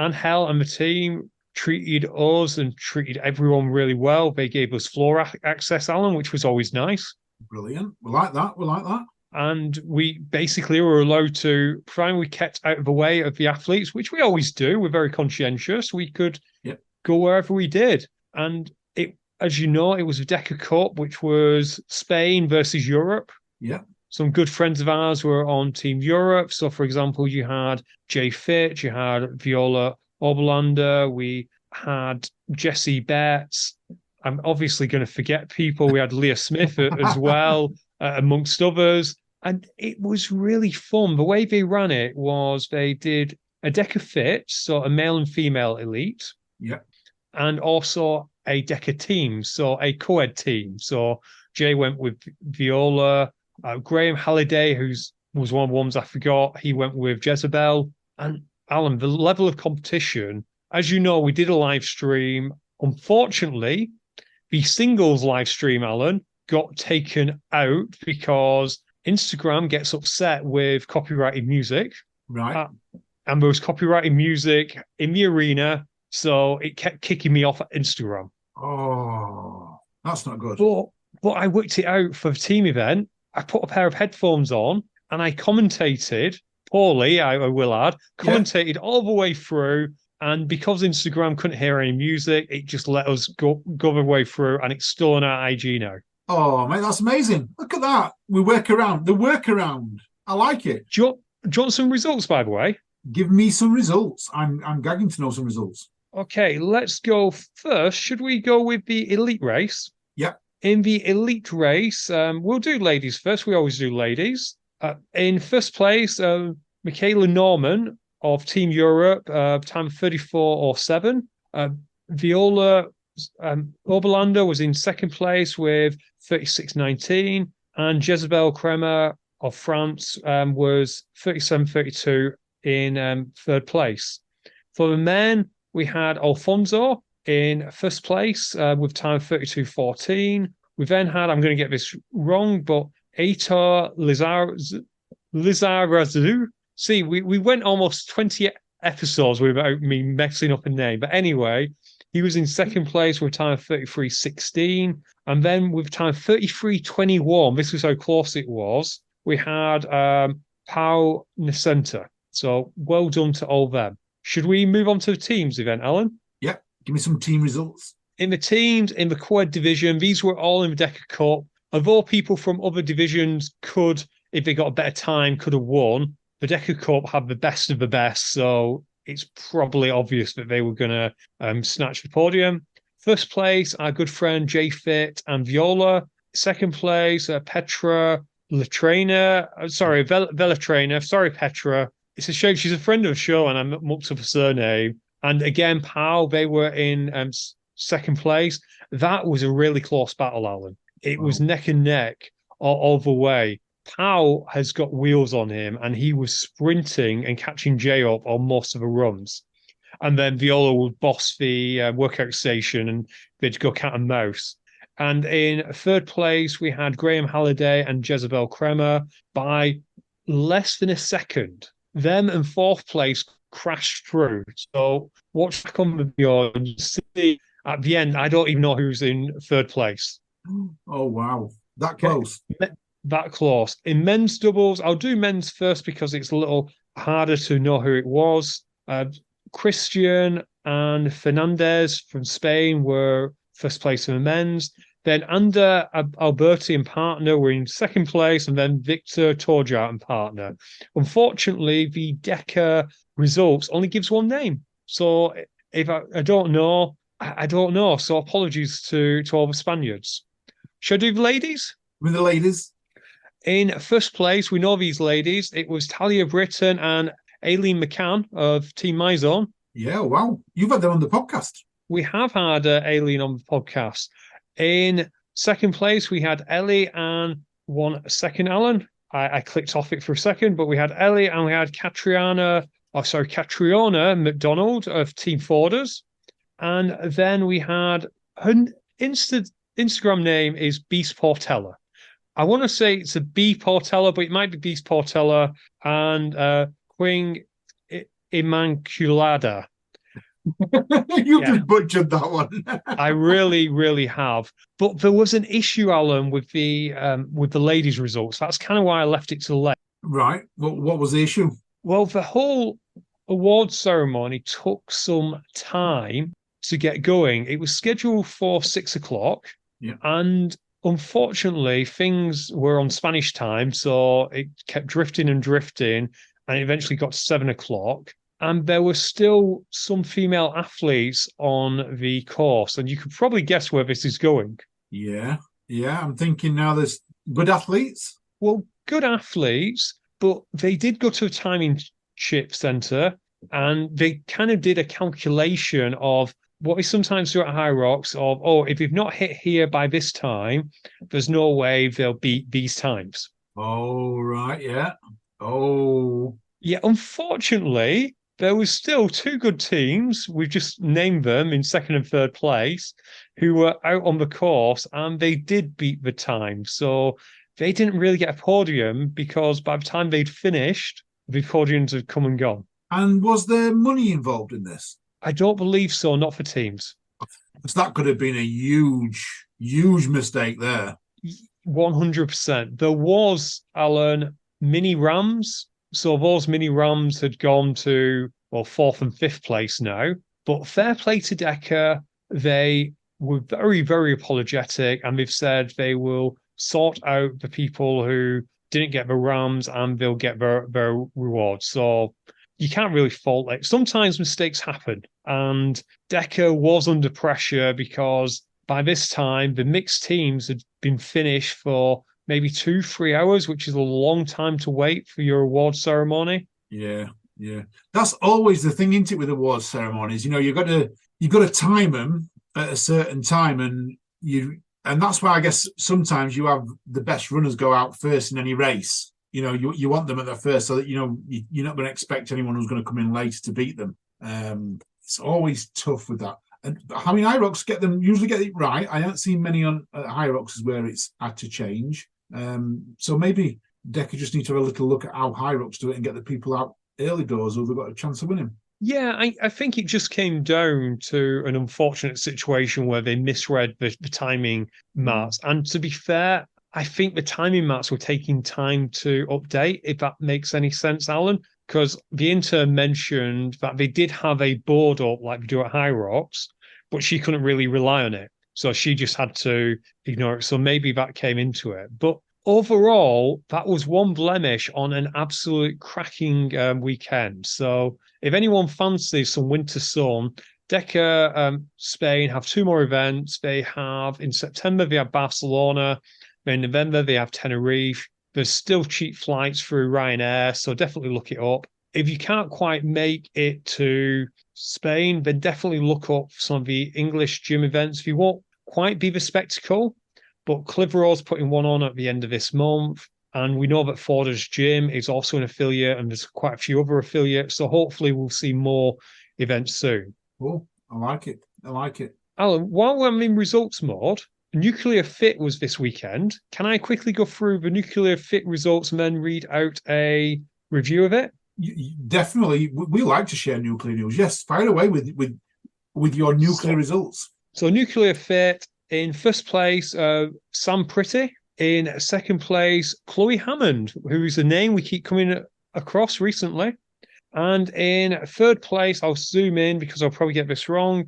Angel and the team treated us and treated everyone really well. They gave us floor access, Alan, which was always nice. Brilliant. We like that. We like that. And we basically were allowed to, provided we kept out of the way of the athletes, which we always do. We're very conscientious. We could go wherever we did. And it, as you know, it was a Deca Cup, which was Spain versus Europe. Yeah. Some good friends of ours were on Team Europe. So, for example, you had Jay Fitch, you had Viola Oberlander, we had Jessie Betts. I'm obviously going to forget people. We had Leah Smith as well, amongst others. And it was really fun. The way they ran it was they did a Deca Fit, so a male and female elite. Yeah. And also a Deca team, so a co-ed team. So Jay went with Viola. Graham Halliday, was one of the ones I forgot, he went with Jezebel. And Alan, the level of competition, as you know, we did a live stream. Unfortunately, the singles live stream, Alan, got taken out because Instagram gets upset with copyrighted music. Right. And there was copyrighted music in the arena, so it kept kicking me off at Instagram. Oh, that's not good. But I worked it out for the team event. I put a pair of headphones on and I commentated poorly, I will add, commentated all the way through. And because Instagram couldn't hear any music, it just let us go the way through, and it's still on our IG now. Oh, mate, that's amazing. Look at that. We work around. The workaround. I like it. Do you want some results, by the way? Give me some results. I'm gagging to know some results. Okay, let's go first. Should we go with the elite race? Yeah. In the elite race, we'll do ladies first. We always do ladies. In first place, Michaela Norman of Team Europe, time 34:07. Viola Oberlander was in second place with 36:19. And Jezebel Kremer of France was 37:32 in third place. For the men, we had Alfonso in first place with time 32:14. We then had, I'm going to get this wrong, but Aitor Lizarazu. See, we went almost 20 episodes without me messing up a name. But anyway, he was in second place with time 33:16. And then with time 33:21, this was how close it was, we had Pau Nascenta. So well done to all them. Should we move on to the teams event, Alan? Yeah, give me some team results. In the teams, in the quad division, these were all in the Deca Cup. Although people from other divisions could, if they got a better time, could have won, the Deca Cup had the best of the best, so it's probably obvious that they were going to snatch the podium. First place, our good friend Jay Fit and Viola. Second place, Petra Velatrainer. Sorry, Petra. It's a shame she's a friend of the show and I'm mucked up her surname. And again, Pau, they were in second place. That was a really close battle, Alan. It was neck and neck all the way. Pau has got wheels on him and he was sprinting and catching Jay up on most of the runs. And then Viola would boss the workout station and they'd go cat and mouse. And in third place, we had Graham Halliday and Jezebel Kremer by less than a second. Them and fourth place crashed through. So watch back on the video and see at the end, I don't even know who's in third place. Oh, wow. That close. That close. In men's doubles, I'll do men's first because it's a little harder to know who it was. Christian and Fernandez from Spain were first place in the men's. Then Ander Alberti and partner were in second place, and then Victor Torja and partner. Unfortunately, the Deca results only gives one name. So if I don't know, I don't know. So apologies to all the Spaniards. Should I do the ladies? With the ladies. In first place, we know these ladies. It was Talia Britton and Aileen McCann of Team MyZone. Yeah, wow. You've had them on the podcast. We have had Aileen on the podcast. In second place, we had Ellie and 1 second, Alan. I clicked off it for a second, but we had Ellie and we had Catriona McDonald of Team Forders. And then we had her Instagram name is Beast Portella. I want to say it's a B Portella, but it might be Beast Portella and Queen Immaculada. You've just butchered that one. I really, really have. But there was an issue, Alan, with the ladies' results. That's kind of why I left it till late. Right. What was the issue? Well, the whole award ceremony took some time to get going. It was scheduled for 6 o'clock. Yeah. And unfortunately, things were on Spanish time, so it kept drifting and drifting, and it eventually got to 7 o'clock. And there were still some female athletes on the course, and you could probably guess where this is going. Yeah. I'm thinking now there's good athletes. Well, good athletes, but they did go to a timing chip center, and they kind of did a calculation of what we sometimes do at High Rocks of, if you've not hit here by this time, there's no way they'll beat these times. Oh, right, yeah. Oh. Yeah, unfortunately, there was still two good teams, we've just named them in second and third place, who were out on the course, and they did beat the time. So they didn't really get a podium because by the time they'd finished, the podiums had come and gone. And was there money involved in this? I don't believe so, not for teams. Because that could have been a huge mistake there. 100%. There was, Alan, mini rams. So those mini rams had gone to, fourth and fifth place now. But fair play to Decker. They were very, very apologetic, and they've said they will sort out the people who didn't get the rams, and they'll get their rewards. So you can't really fault it. Sometimes mistakes happen, and Decker was under pressure because by this time the mixed teams had been finished for maybe 2-3 hours, which is a long time to wait for your award ceremony. Yeah. That's always the thing, isn't it, with award ceremonies? You've got to time them at a certain time, and that's why I guess sometimes you have the best runners go out first in any race. You want them at their first, so that you're not going to expect anyone who's going to come in later to beat them. It's always tough with that. And I mean, High Rocks usually get it right. I haven't seen many on High Rocks where it's had to change. So maybe Decker just need to have a little look at how High Rocks do it and get the people out early doors who they've got a chance of winning. Yeah, I think it just came down to an unfortunate situation where they misread the timing marks. And to be fair, I think the timing marks were taking time to update, if that makes any sense, Alan, because the intern mentioned that they did have a board up like we do at High Rocks, but she couldn't really rely on it. So she just had to ignore it. So maybe that came into it. But overall, that was one blemish on an absolute cracking weekend. So if anyone fancies some winter sun, Decker Spain have two more events. They have, in September, they have Barcelona. In November, they have Tenerife. There's still cheap flights through Ryanair, so definitely look it up. If you can't quite make it to Spain, then definitely look up some of the English gym events. If you won't quite be the spectacle, but Clitheroe's putting one on at the end of this month. And we know that Forders Gym is also an affiliate, and there's quite a few other affiliates. So hopefully we'll see more events soon. Oh, I like it. Alan, while I'm in results mode, Nuclear Fit was this weekend. Can I quickly go through the Nuclear Fit results and then read out a review of it? Definitely. We like to share nuclear news. Yes, fire away with your nuclear results. So Nuclear Fit, in first place, Sam Pretty. In second place, Chloe Hammond, who's a name we keep coming across recently. And in third place, I'll zoom in because I'll probably get this wrong,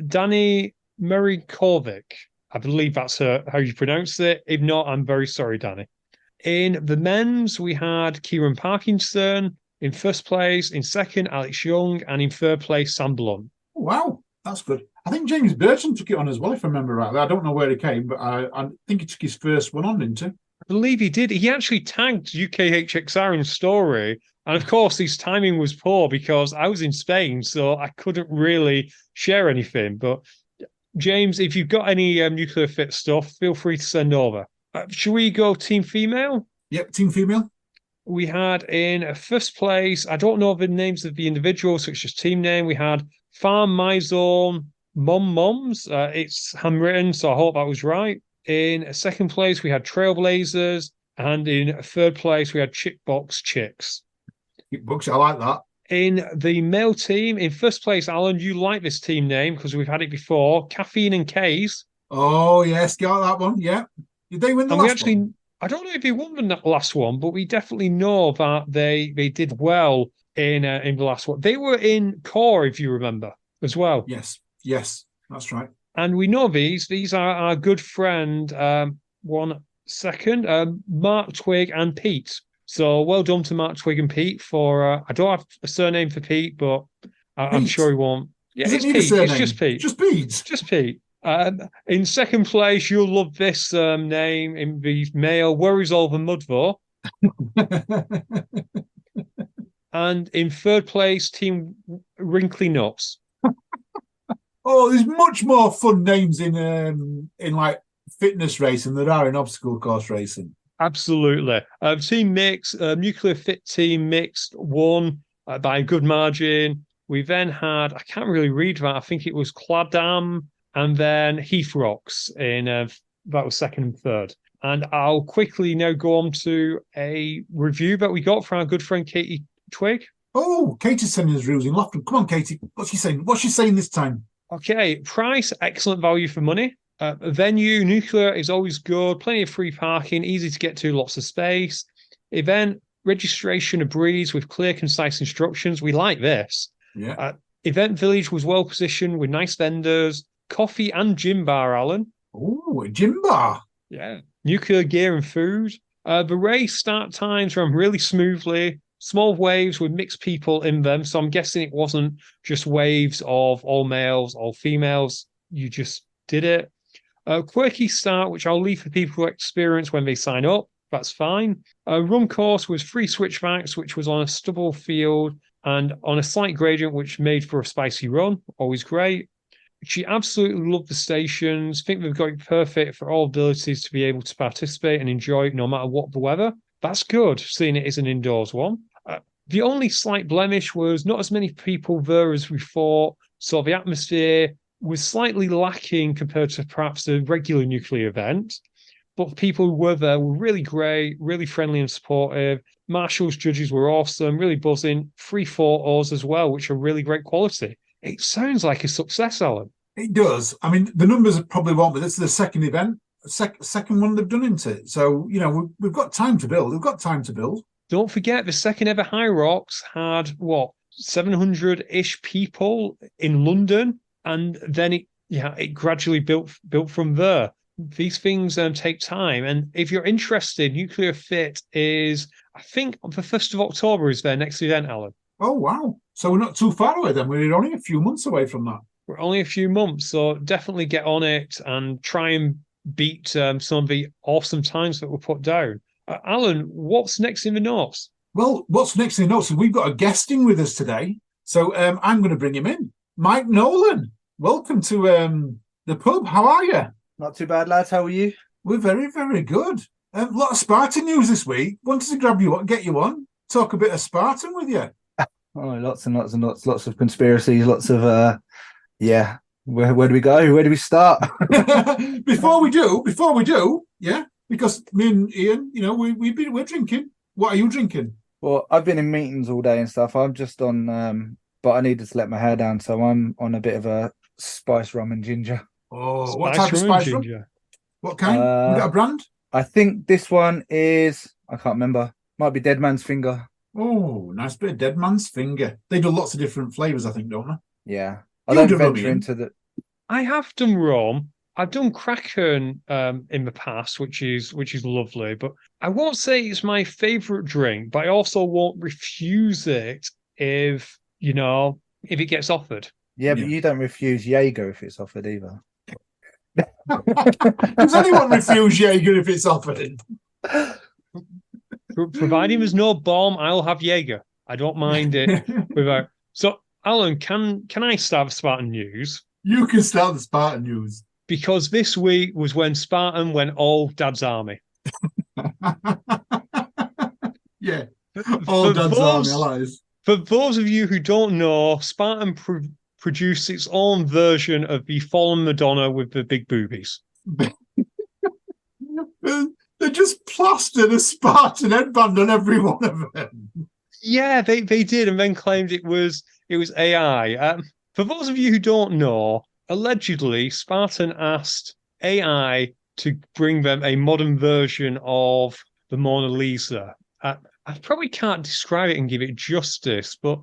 Danny Murray-Kovic. I believe that's how you pronounce it. If not, I'm very sorry, Danny. In the men's, we had Kieran Parkinson in first place. In second, Alex Young. And in third place, Sam Blunt. Wow, that's good. I think James Burton took it on as well, if I remember rightly. I don't know where he came, but I think he took his first one on, didn't he? I believe he did. He actually tagged UKHXR in story. And of course, his timing was poor because I was in Spain, so I couldn't really share anything. But James, if you've got any Nuclear Fit stuff, feel free to send over. Should we go team female? Yep, team female. We had in first place, I don't know the names of the individuals, so it's just team name. We had Farm My Zone Moms. It's handwritten, so I hope that was right. In second place, we had Trailblazers. And in third place, we had Chickbox Chicks. Chickbox, I like that. In the male team, in first place, Alan, you like this team name because we've had it before. Caffeine and K's. Oh, yes, got that one. Yeah. Did they win the And we last actually, one? I don't know if they won the last one, but we definitely know that they did well in the last one. They were in core, if you remember, as well. Yes, that's right. And we know these. These are our good friend, 1 second, Mark Twig and Pete. So well done to Mark Twig and Pete for, I don't have a surname for Pete, but I'm sure he won't. Yeah, Does it it's need a Pete. surname? It's just Pete. Just Pete. Just Pete. In second place, you'll love this name in the male, Worries Over Mudville. And in third place, Team Wrinkly Nuts. Oh, there's much more fun names in like fitness racing than there are in obstacle course racing. Absolutely. Team Mix, Nuclear Fit Team Mixed won by a good margin. We then had, I can't really read that, I think it was Cladam and then Heath Rocks in that was second and third. And I'll quickly now go on to a review that we got from our good friend Katie Twig. Oh, Katie's sending us rules in Loughton. Come on, Katie. What's she saying? What's she saying this time? Okay, price, excellent value for money. Venue, Nuclear is always good. Plenty of free parking, easy to get to, lots of space. Event, registration a breeze with clear, concise instructions. We like this. Yeah. Event Village was well positioned with nice vendors, coffee and gym bar, Alan. Oh, a gym bar. Yeah. Nuclear gear and food. The race start times ran really smoothly. Small waves with mixed people in them. So I'm guessing it wasn't just waves of all males, all females. You just did it. Quirky start, which I'll leave for people who experience when they sign up. That's fine. Run course was 3 switchbacks, which was on a stubble field and on a slight gradient, which made for a spicy run. Always great. She absolutely loved the stations. Think they've got it perfect for all abilities to be able to participate and enjoy it no matter what the weather. That's good, seeing it is an indoors one. The only slight blemish was not as many people there as we thought, so the atmosphere was slightly lacking compared to perhaps the regular nuclear event. But people who were there were really great, really friendly and supportive. Marshall's judges were awesome, really buzzing. 3 photos as well, which are really great quality. It sounds like a success, Alan. It does. I mean, the numbers probably won't, but this is the second event, second one they've done into it. So, we've got time to build. We've got time to build. Don't forget, the second ever High Rocks had, 700-ish people in London. And then it gradually built from there. These things take time. And if you're interested, Nuclear Fit is, I think, the 1st of October is their next event, Alan. Oh, wow. So we're not too far away then. We're only a few months away from that. We're only a few months, so definitely get on it and try and beat some of the awesome times that were put down. Alan, what's next in the notes? Well, what's next in the notes is we've got a guesting with us today. So I'm going to bring him in. Mike Nolan, welcome to the pub. How are you? Not too bad, lads. How are you? We're very, very good. A lot of Spartan news this week. Wanted to grab you on, get you on, talk a bit of Spartan with you. Oh, lots and lots and lots of conspiracies, lots of yeah. Where do we go? Where do we start? Before we do, yeah, because me and Ian, we're drinking. What are you drinking? Well, I've been in meetings all day and stuff. I'm just on, but I needed to let my hair down, so I'm on a bit of a spice rum and ginger. Oh, what type of spice rum? What kind? You got a brand? I think this one is, I can't remember. Might be Dead Man's Finger. Oh, nice bit of Dead Man's Finger. They do lots of different flavours, I think, don't they? Yeah. I don't venture into the. I have done rum. I've done Kraken in the past, which is lovely. But I won't say it's my favourite drink, but I also won't refuse it if it gets offered. Yeah, but you don't refuse Jaeger if it's offered either. Does anyone refuse Jaeger if it's offered? Providing there's no bomb, I'll have Jaeger. I don't mind it without. So, Alan, can I start the Spartan news? You can start the Spartan news. Because this week was when Spartan went all Dad's Army. Yeah, all Dad's Army allies. For those of you who don't know, Spartan produced its own version of the Fallen Madonna with the big boobies. They just plastered a Spartan headband on every one of them. Yeah, they did, and then claimed it was AI. For those of you who don't know, allegedly Spartan asked AI to bring them a modern version of the Mona Lisa. I probably can't describe it and give it justice, but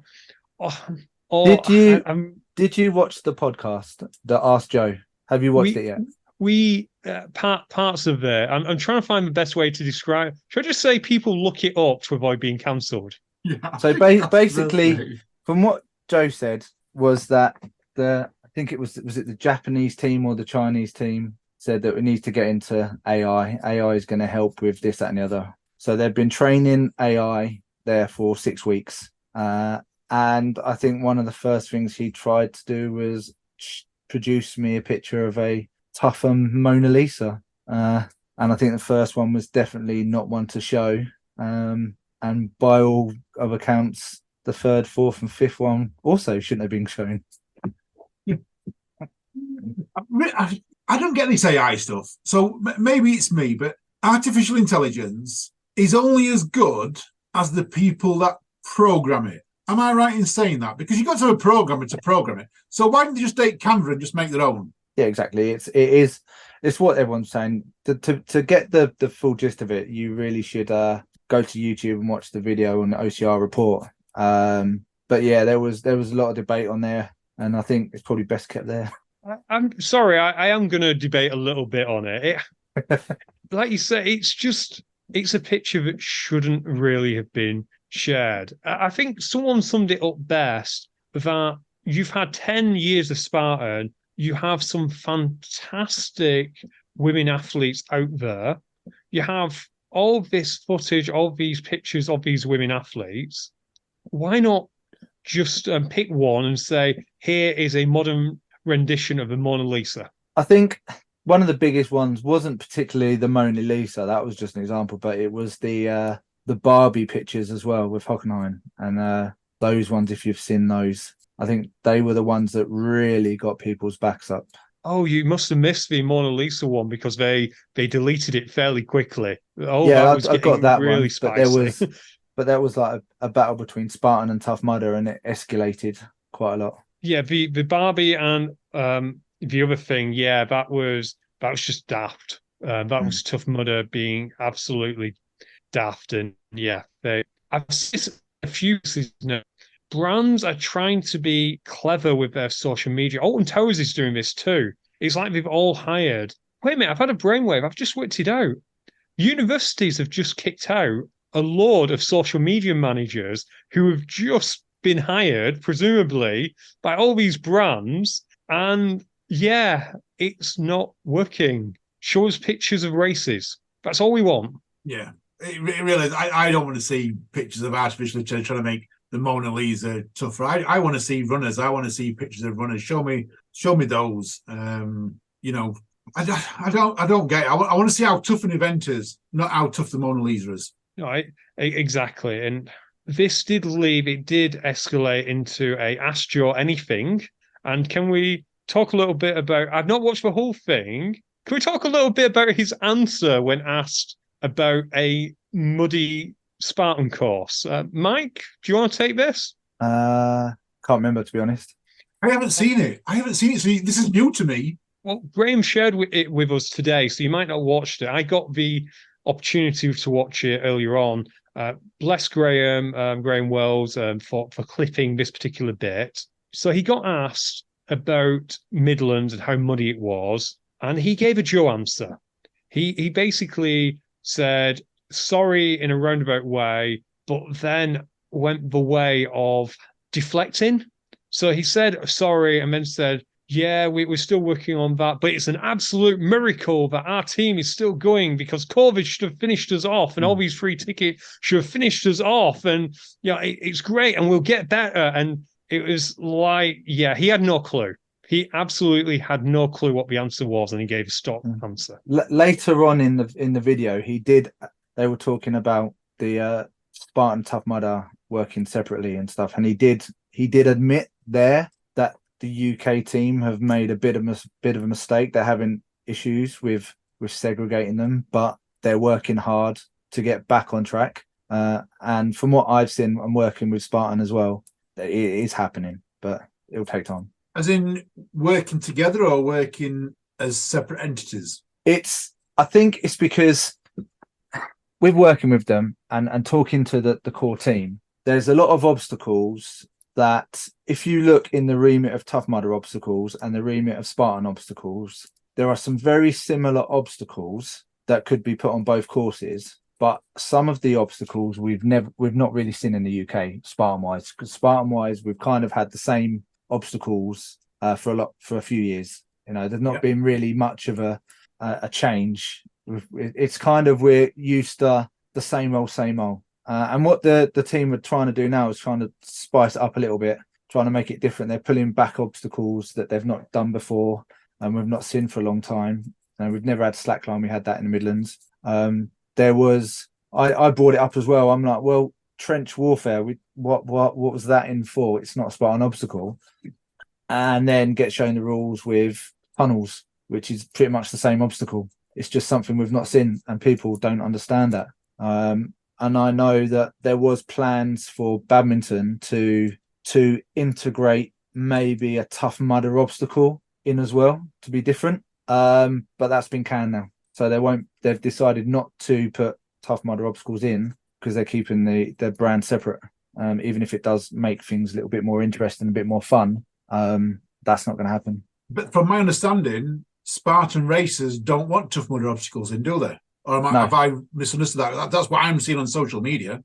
oh, Did I, you I'm did you watch the podcast that Asked Joe? Have you watched we it yet? we parts of it. I'm trying to find the best way to describe. Should I just say people look it up to avoid being cancelled? Yeah, I So think that's basically, the from what Joe said, was that I think it was it the Japanese team or the Chinese team said that we need to get into AI. AI is going to help with this, that, and the other. So they've been training AI there for 6 weeks. And I think one of the first things he tried to do was produce me a picture of a tougher Mona Lisa. And I think the first one was definitely not one to show. And by all of accounts, the third, fourth, and fifth one also shouldn't have been shown. I don't get this AI stuff. So maybe it's me, but artificial intelligence is only as good as the people that program it. Am I right in saying that? Because you've got to have a programmer to program it. So why don't they just take Canva and just make their own? Yeah, exactly. It's what everyone's saying. To get the full gist of it, you really should go to YouTube and watch the video on the OCR report. But yeah, there was a lot of debate on there, and I think it's probably best kept there. I'm sorry, I am going to debate a little bit on it. Like you say, it's a picture that shouldn't really have been shared. I think someone summed it up best that you've had 10 years of Spartan, you have some fantastic women athletes out there. You have all this footage, all these pictures of these women athletes. Why not just pick one and say, here is a modern rendition of the Mona Lisa? I think one of the biggest ones wasn't particularly the Mona Lisa. That was just an example, but it was the Barbie pictures as well with Hockenheim, and those ones. If you've seen those, I think they were the ones that really got people's backs up. Oh, you must have missed the Mona Lisa one because they deleted it fairly quickly. Oh, Yeah, that was I got getting that really one, spicy. but there was like a battle between Spartan and Tough Mudder, and it escalated quite a lot. Yeah, the Barbie and the other thing, yeah, that was just daft. That was Tough Mudder being absolutely daft, and yeah, I've seen a few now. Brands are trying to be clever with their social media. Alton Towers is doing this too. It's like they've all hired. Wait a minute, I've had a brainwave. I've just worked it out. Universities have just kicked out a load of social media managers who have just been hired, presumably, by all these brands. And yeah, it's not working. Show us pictures of races. That's all we want. Yeah, it really is. I don't want to see pictures of artificial intelligence trying to make the Mona Lisa tougher. I want to see runners. I want to see pictures of runners. Show me those. I don't get it. I want to see how tough an event is, not how tough the Mona Lisa is. Right, exactly. And this did escalate into a Ask Joe Anything. And can we talk a little bit about, I've not watched the whole thing. Can we talk a little bit about his answer when asked about a muddy Spartan course? Mike, do you want to take this? Can't remember, to be honest. I haven't seen it. So this is new to me. Well, Graham shared it with us today, so you might not have watched it. I got the opportunity to watch it earlier on. Bless Graham, Graham Wells, for clipping this particular bit. So he got asked about Midlands and how muddy it was, and he gave a Joe answer. He basically said sorry in a roundabout way, but then went the way of deflecting. So he said sorry and then said, yeah, we're still working on that, but it's an absolute miracle that our team is still going because COVID should have finished us off and all these free tickets should have finished us off. And yeah, it's great and we'll get better. And it was like, yeah, he had no clue. He absolutely had no clue what the answer was, and he gave a stock answer. Later on in the video, they were talking about the Spartan Tough Mudder working separately and stuff, and he did admit there that the UK team have made a bit of a mistake. They're having issues with segregating them, but they're working hard to get back on track. And from what I've seen, I'm working with Spartan as well. It is happening, but it'll take time. As in working together or working as separate entities? I think it's because with working with them and talking to the core team, there's a lot of obstacles that if you look in the remit of Tough Mudder obstacles and the remit of Spartan obstacles, there are some very similar obstacles that could be put on both courses. But some of the obstacles we've not really seen in the UK Spartan wise, because Spartan wise we've kind of had the same obstacles for a few years. There's not been really much of a change. It's kind of we're used to the same old. And what the team are trying to do now is trying to spice it up a little bit, trying to make it different. They're pulling back obstacles that they've not done before and we've not seen for a long time. And we've never had slackline. We had that in the Midlands. There was I brought it up as well. I'm like, well, trench warfare. What was that in for? It's not a Spartan obstacle. And then get shown the rules with tunnels, which is pretty much the same obstacle. It's just something we've not seen, and people don't understand that. And I know that there was plans for badminton to integrate maybe a Tough Mudder obstacle in as well to be different. But that's been canned now. So they've decided not to put Tough Mudder obstacles in because they're keeping the brand separate. Even if it does make things a little bit more interesting, a bit more fun, that's not going to happen. But from my understanding, Spartan racers don't want Tough Mudder obstacles in, do they? Or have I misunderstood that? That's what I'm seeing on social media.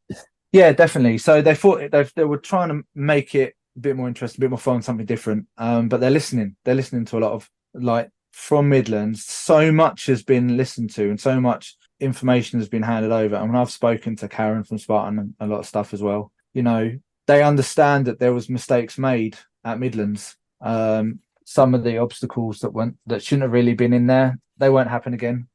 Yeah, definitely. So they thought they were trying to make it a bit more interesting, a bit more fun, something different. But they're listening. They're listening to a lot of from Midlands. So much has been listened to, and so much information has been handed over. And when I've spoken to Karen from Spartan and a lot of stuff as well, they understand that there was mistakes made at Midlands. Some of the obstacles that shouldn't have really been in there, they won't happen again.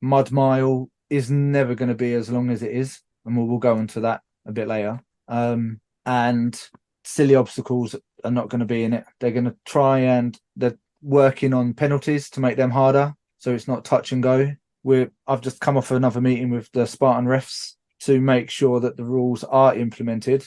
Mud Mile is never going to be as long as it is, and we'll go into that a bit later. And silly obstacles are not going to be in it. They're going to try and they're working on penalties to make them harder, so it's not touch and go. I've just come off another meeting with the Spartan refs to make sure that the rules are implemented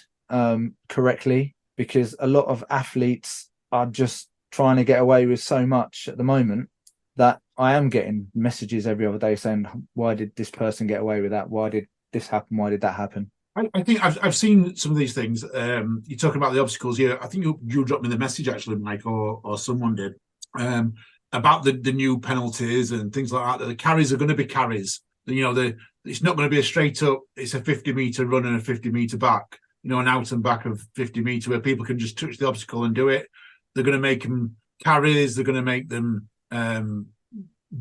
correctly, because a lot of athletes are just trying to get away with so much at the moment that I am getting messages every other day saying, why did this person get away with that? Why did this happen? Why did that happen? I think I've seen some of these things. You're talking about the obstacles here. I think you dropped me the message actually, Mike, or someone did, about the new penalties and things like that. The carries are going to be carries. It's not going to be a straight up. It's a 50-meter run and a 50-meter back. An out and back of 50-meter where people can just touch the obstacle and do it. They're going to make them carries. They're going to make them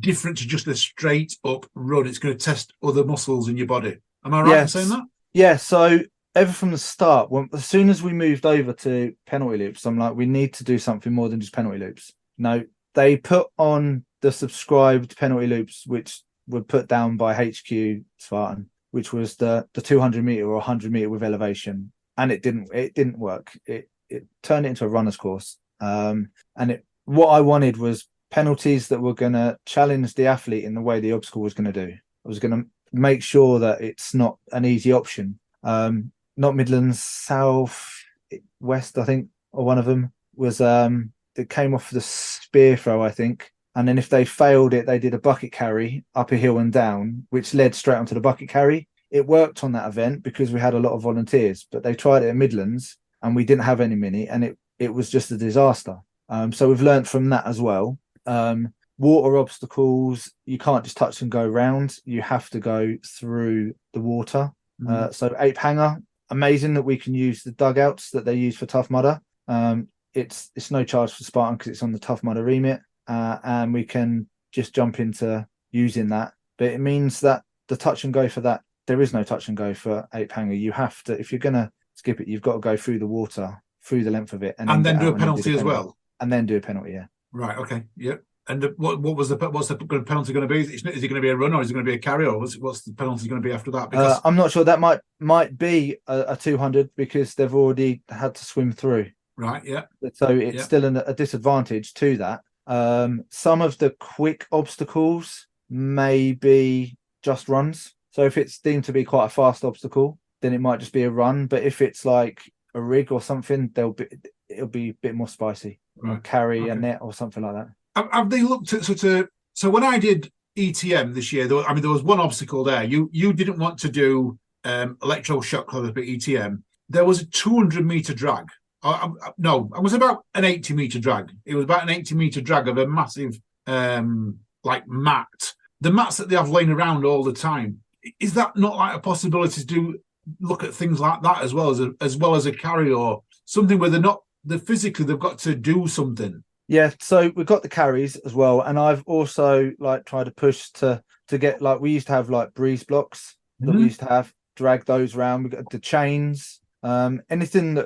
different to just a straight up run. It's going to test other muscles in your body. Am I right in saying that? Yeah. So ever from the start, as soon as we moved over to penalty loops, I'm like, we need to do something more than just penalty loops. No, they put on the subscribed penalty loops, which were put down by HQ Spartan, which was the 200-meter or 100-meter with elevation, and it didn't work. It turned it into a runner's course. What I wanted was penalties that were going to challenge the athlete in the way the obstacle was going to do. I was going to make sure that it's not an easy option. Not Midlands, South, West, I think, or one of them was it came off the spear throw, I think. And then if they failed it, they did a bucket carry up a hill and down, which led straight onto the bucket carry. It worked on that event because we had a lot of volunteers, but they tried it at Midlands and we didn't have any mini, and it was just a disaster. So we've learned from that as well. Water obstacles, you can't just touch and go round. You have to go through the water. So ape hanger, amazing that we can use the dugouts that they use for Tough Mudder. It's no charge for Spartan because it's on the Tough Mudder remit, and we can just jump into using that. But it means that the touch and go for that, there is no touch and go for ape hanger. You have to, if you're going to skip it, you've got to go through the water, through the length of it, and then do a penalty as well. And then do a penalty, yeah. Right. Okay. Yep. And what's the penalty going to be? Is it going to be a run, or is it going to be a carry, or what's the penalty going to be after that? Because I'm not sure. That might be a 200 because they've already had to swim through. Right. Yeah. So it's still a disadvantage to that. Some of the quick obstacles may be just runs. So if it's deemed to be quite a fast obstacle, then it might just be a run. But if it's like a rig or something, it'll be a bit more spicy. Right. Carry a net or something like that. Have they looked at so when I did ETM this year, there was one obstacle there. You didn't want to do electroshock therapy at ETM. There was a 200-meter drag. No, it was about an 80-meter drag. It was about an 80-meter drag of a massive like mat. The mats that they have laying around all the time. Is that not like a possibility to do? Look at things like that as well as a carry or something where they're physically they've got to do something. Yeah, so we've got the carries as well, and I've also like tried to push to get, like, we used to have like breeze blocks that we used to have, drag those around. We got the chains, anything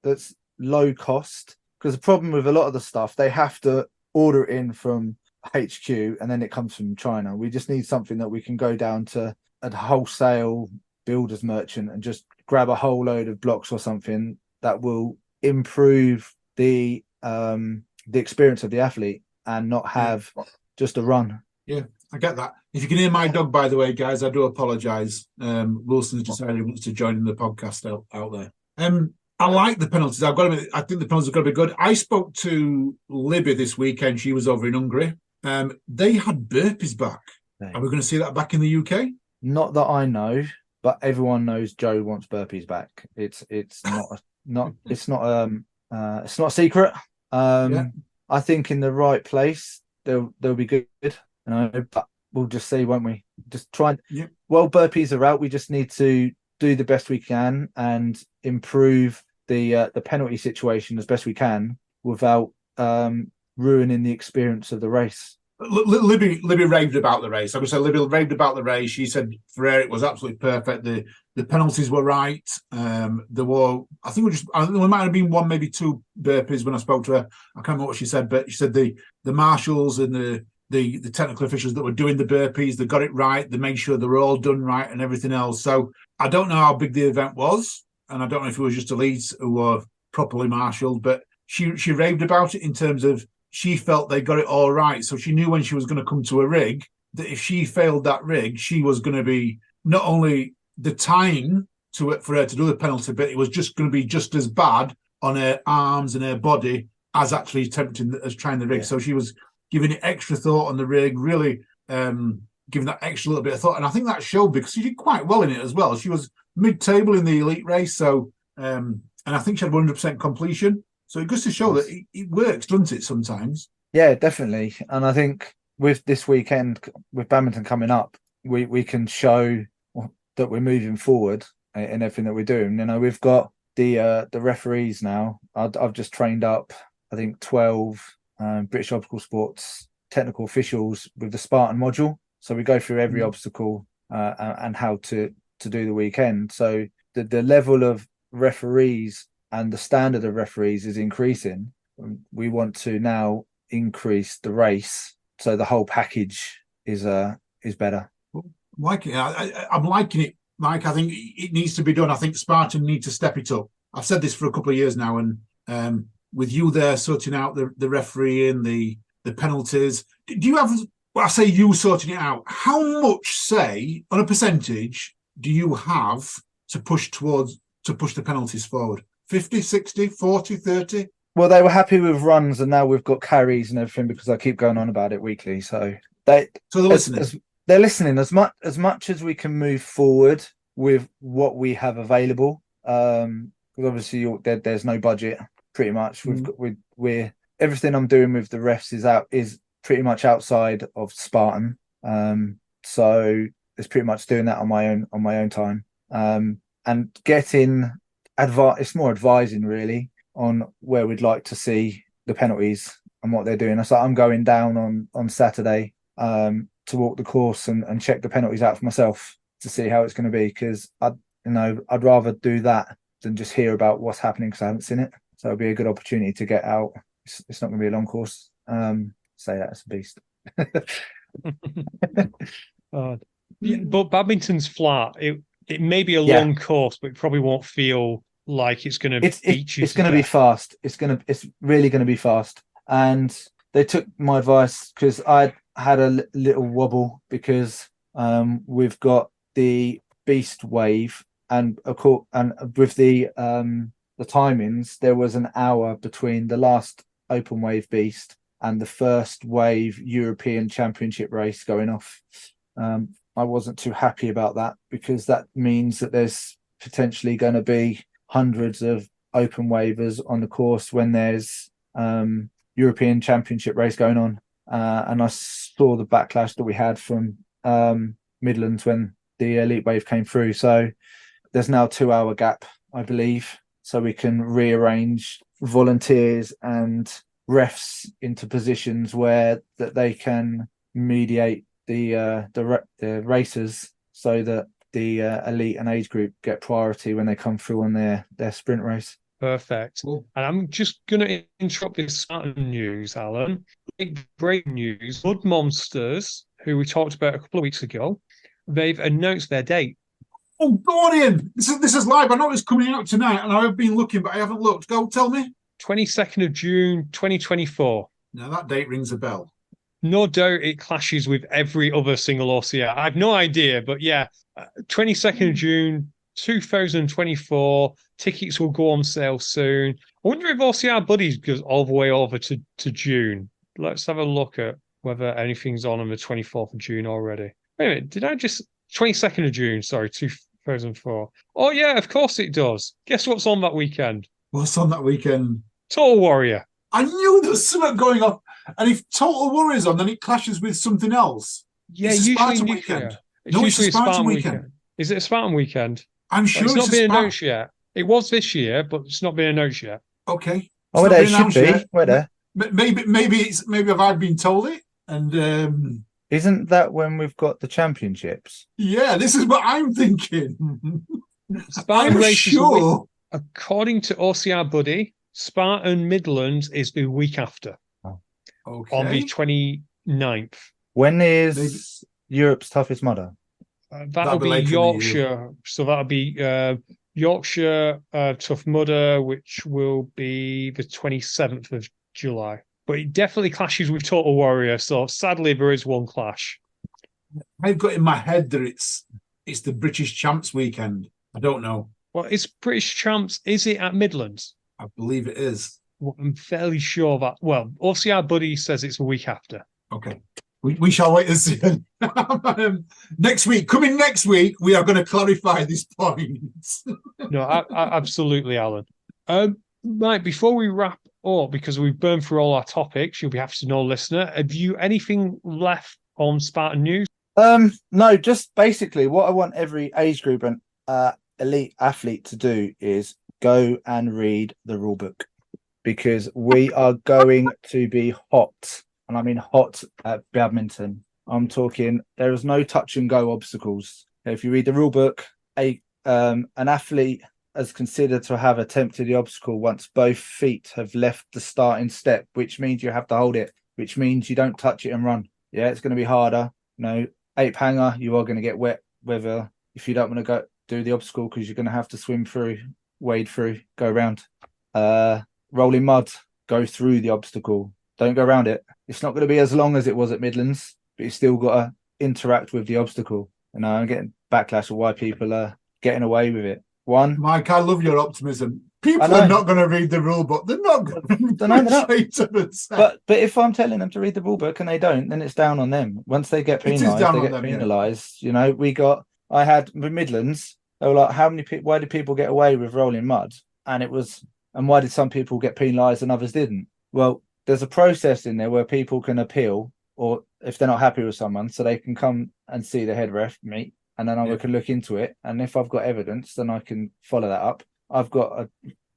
that's low cost, because the problem with a lot of the stuff, they have to order it in from HQ and then it comes from China. We just need something that we can go down to a wholesale builder's merchant and just grab a whole load of blocks or something that will improve the experience of the athlete and not have just a run. Yeah, I get that. If you can hear my dog, by the way, guys, I do apologise. Wilson's decided he wants to join in the podcast out there. I like the penalties. I've got to admit, I think the penalties are going to be good. I spoke to Libby this weekend. She was over in Hungary. They had burpees back. Are we going to see that back in the UK? Not that I know, but everyone knows Joe wants burpees back. It's not a secret. I think in the right place they'll be good. But we'll just see, won't we? Just try. Yeah. Well, burpees are out. We just need to do the best we can and improve the penalty situation as best we can without ruining the experience of the race. Libby raved about the race. I would say Libby raved about the race. She said for her it was absolutely perfect. The penalties were right. There might have been one, maybe two burpees when I spoke to her. I can't remember what she said, but she said the marshals and the technical officials that were doing the burpees, they got it right. They made sure they were all done right and everything else. So I don't know how big the event was, and I don't know if it was just elites who were properly marshalled, but she raved about it in terms of she felt they got it all right. So she knew when she was going to come to a rig that if she failed that rig, she was going to be not only the time for her to do the penalty, but it was just going to be just as bad on her arms and her body as actually trying the rig. Yeah. So she was giving it extra thought on the rig, really giving that extra little bit of thought. And I think that showed because she did quite well in it as well. She was mid-table in the elite race. So, and I think she had 100% completion. So it goes to show that it works, doesn't it, sometimes? Yeah, definitely. And I think with this weekend, with badminton coming up, we can show that we're moving forward in everything that we're doing. We've got the referees now. I've just trained up, I think, 12 British Obstacle Sports technical officials with the Spartan module. So we go through every obstacle and how to do the weekend. So the level of referees and the standard of referees is increasing. We want to now increase the race, so the whole package is better. I'm liking it, Mike. I think it needs to be done. I think Spartan need to step it up. I've said this for a couple of years now, and with you there sorting out the referee and the penalties, do you have? Well, I say you sorting it out. How much say on a percentage do you have to push the penalties forward? 50, 60, 40, 30? Well, they were happy with runs, and now we've got carries and everything because I keep going on about it weekly. So they're listening. They're listening as much as we can move forward with what we have available. Because obviously there's no budget. Pretty much, we're everything I'm doing with the refs is pretty much outside of Spartan. So it's pretty much doing that on my own time. And getting it's more advising really on where we'd like to see the penalties and what they're doing. So I'm going down on Saturday to walk the course and check the penalties out for myself to see how it's going to be, because I'd rather do that than just hear about what's happening because I haven't seen it. So it'll be a good opportunity to get out. It's not going to be a long course. Say that, it's a beast. But badminton's flat. It may be a long course, but it probably won't feel like it's going to beat you. It's going to be fast. It's really going to be fast. And they took my advice because I had a little wobble because we've got the beast wave, and with the timings, there was an hour between the last open wave beast and the first wave European Championship race going off. I wasn't too happy about that, because that means that there's potentially going to be hundreds of open waivers on the course when there's European Championship race going on. And I saw the backlash that we had from Midlands when the elite wave came through. So there's now a 2-hour gap, I believe, so we can rearrange volunteers and refs into positions where that they can mediate the racers, so that the elite and age group get priority when they come through on their sprint race. Perfect. Cool. And I'm just going to interrupt this Spartan news, Alan. Big breaking news. Mud Monsters, who we talked about a couple of weeks ago, they've announced their date. Oh, go on in. This is live. I know it's coming out tonight, and I've been looking, but I haven't looked. Go, tell me. 22nd of June, 2024. Now that date rings a bell. No doubt it clashes with every other single OCR. I have no idea, but yeah, 22nd of June, 2024. Tickets will go on sale soon. I wonder if OCR Buddies goes all the way over to June. Let's have a look at whether anything's on the 24th of June already. Wait a minute, did I just... 22nd of June, sorry, 2004. Oh, yeah, of course it does. Guess what's on that weekend? What's on that weekend? Total Warrior. I knew there was something going on. And if Total Warrior's on, then it clashes with something else. Yeah, it's a usually Spartan New weekend. Year. It's No, it's a usually Spartan weekend. Is it a Spartan weekend? I'm sure It's not a been Spartan. announced yet. It was this year, but it's not been announced yet. Okay. Oh, It's not there been should announced be. yet. Where there? Maybe I've been told it. And Isn't that when we've got the championships? yeah, this is what I'm thinking. Spartan I'm races sure. according to OCR Buddy, Spartan Midlands is the week after, Okay. on the 29th. When is Europe's toughest mudder? That'll be be later in the year. Yorkshire. So that'll be Yorkshire Tough Mudder, which will be the 27th of July. But it definitely clashes with Total Warrior. So sadly, there is one clash. I've got in my head that it's the British Champs weekend. I don't know. Well, it's British Champs. Is it at Midlands? I believe it is. Well, I'm fairly sure that. Well, OCR Buddy says it's a week after. Okay. We shall wait and see. Next week, coming next week, we are going to clarify this point. No, absolutely, Alan. Mike, before we wrap up, because we've burned through all our topics, you'll be happy to know, listener, have you anything left on Spartan News? No, just basically what I want every age group and elite athlete to do is go and read the rule book, because we are going to be hot. And I mean hot at badminton. I'm talking, there is no touch and go obstacles. If you read the rule book, an athlete is considered to have attempted the obstacle once both feet have left the starting step, which means you have to hold it, which means you don't touch it and run. Yeah, it's going to be harder. Ape hanger, you are going to get wet, whether if you don't want to go do the obstacle, because you're going to have to swim through, wade through, go around. Rolling mud, go through the obstacle. Don't go around it. It's not going to be as long as it was at Midlands, but you still got to interact with the obstacle. And I'm getting backlash of why people are getting away with it. Mike, I love your optimism. People are not going to read the rule book. They're not going to. But if I'm telling them to read the rule book and they don't, then it's down on them. Once they get penalised, I had with Midlands, they were like, why did people get away with rolling mud? And why did some people get penalised and others didn't? Well, there's a process in there where people can appeal, or if they're not happy with someone, so they can come and see the head ref, me, and then I can look into it. And if I've got evidence, then I can follow that up. I've got a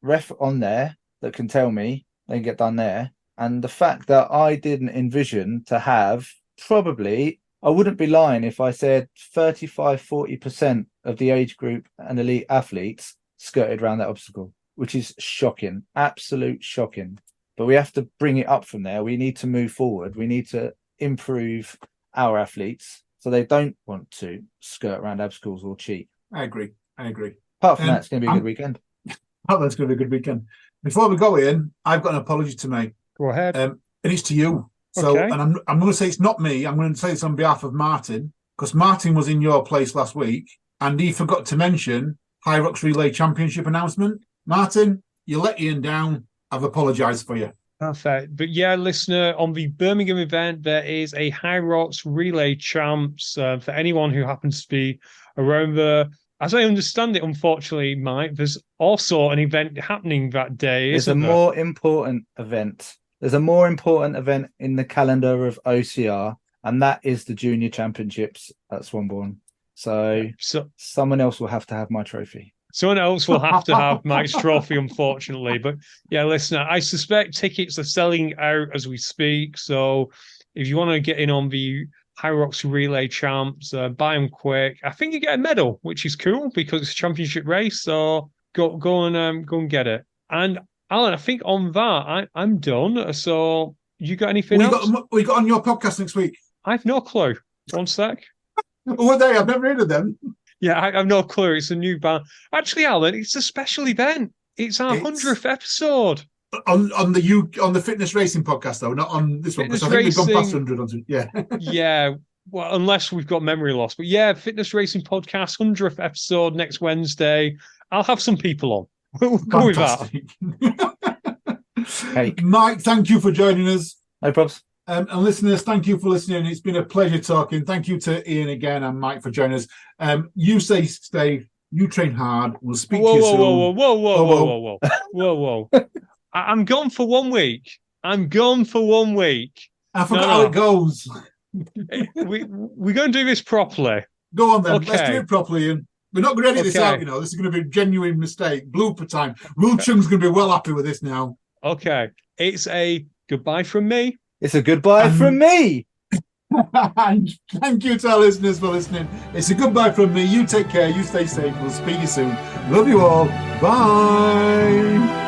ref on there that can tell me they can get done there. And the fact that I didn't envision to have probably, I wouldn't be lying if I said 35-40% of the age group and elite athletes skirted around that obstacle, which is shocking, absolute shocking. But we have to bring it up from there. We need to move forward. We need to improve our athletes so they don't want to skirt around obstacles or cheat. I agree. Apart from that, it's going to be a good weekend. Oh, that's going to be a good weekend. Before we go in, I've got an apology to make. Go ahead. And it's to you. So, okay. and I'm going to say it's not me. I'm going to say it's on behalf of Martin. because Martin was in your place last week and he forgot to mention High Rocks Relay Championship announcement. Martin, you let Ian down. I've apologised for you. Perfect. But yeah, listener, on the Birmingham event, there is a High Rocks Relay Champs for anyone who happens to be around there. As I understand it, unfortunately, Mike, there's also an event happening that day, There's isn't there? more important event. There's a more important event in the calendar of OCR, and that is the Junior Championships at Swanbourne. So someone else will have to have my trophy. Someone else will have to have Mike's trophy, unfortunately. But yeah, listener, I suspect tickets are selling out as we speak. So if you want to get in on the High Rocks Relay Champs, buy them quick. I think you get a medal, which is cool because it's a championship race. So go and get it. And Alan, I think on that, I'm done. So you got anything else? We got on your podcast next week. I've no clue. One sec. Who are they? I've never heard of them. Yeah, I have no clue. It's a new band. Actually, Alan, it's a special event. It's our 100th episode. On the fitness racing podcast, though, not on this one, because I think we've gone past 100 on it. Yeah. Yeah. Well, unless we've got memory loss. But yeah, fitness racing podcast, 100th episode next Wednesday. I'll have some people on. We'll go with that. Hey. Mike, thank you for joining us. No problems. And listeners, thank you for listening. It's been a pleasure talking. Thank you to Ian again and Mike for joining us. You stay safe. You train hard. We'll speak to you soon. Whoa. I'm gone for 1 week. I forgot how it goes. We're going to do this properly. Go on then. Okay. Let's do it properly, Ian. We're not going to edit this out, you know. This is going to be a genuine mistake. Blooper time. Will Chung's going to be well happy with this now. Okay. It's a goodbye from me. It's a goodbye from me. And thank you to our listeners for listening. It's a goodbye from me. You take care. You stay safe. We'll speak to you soon. Love you all. Bye.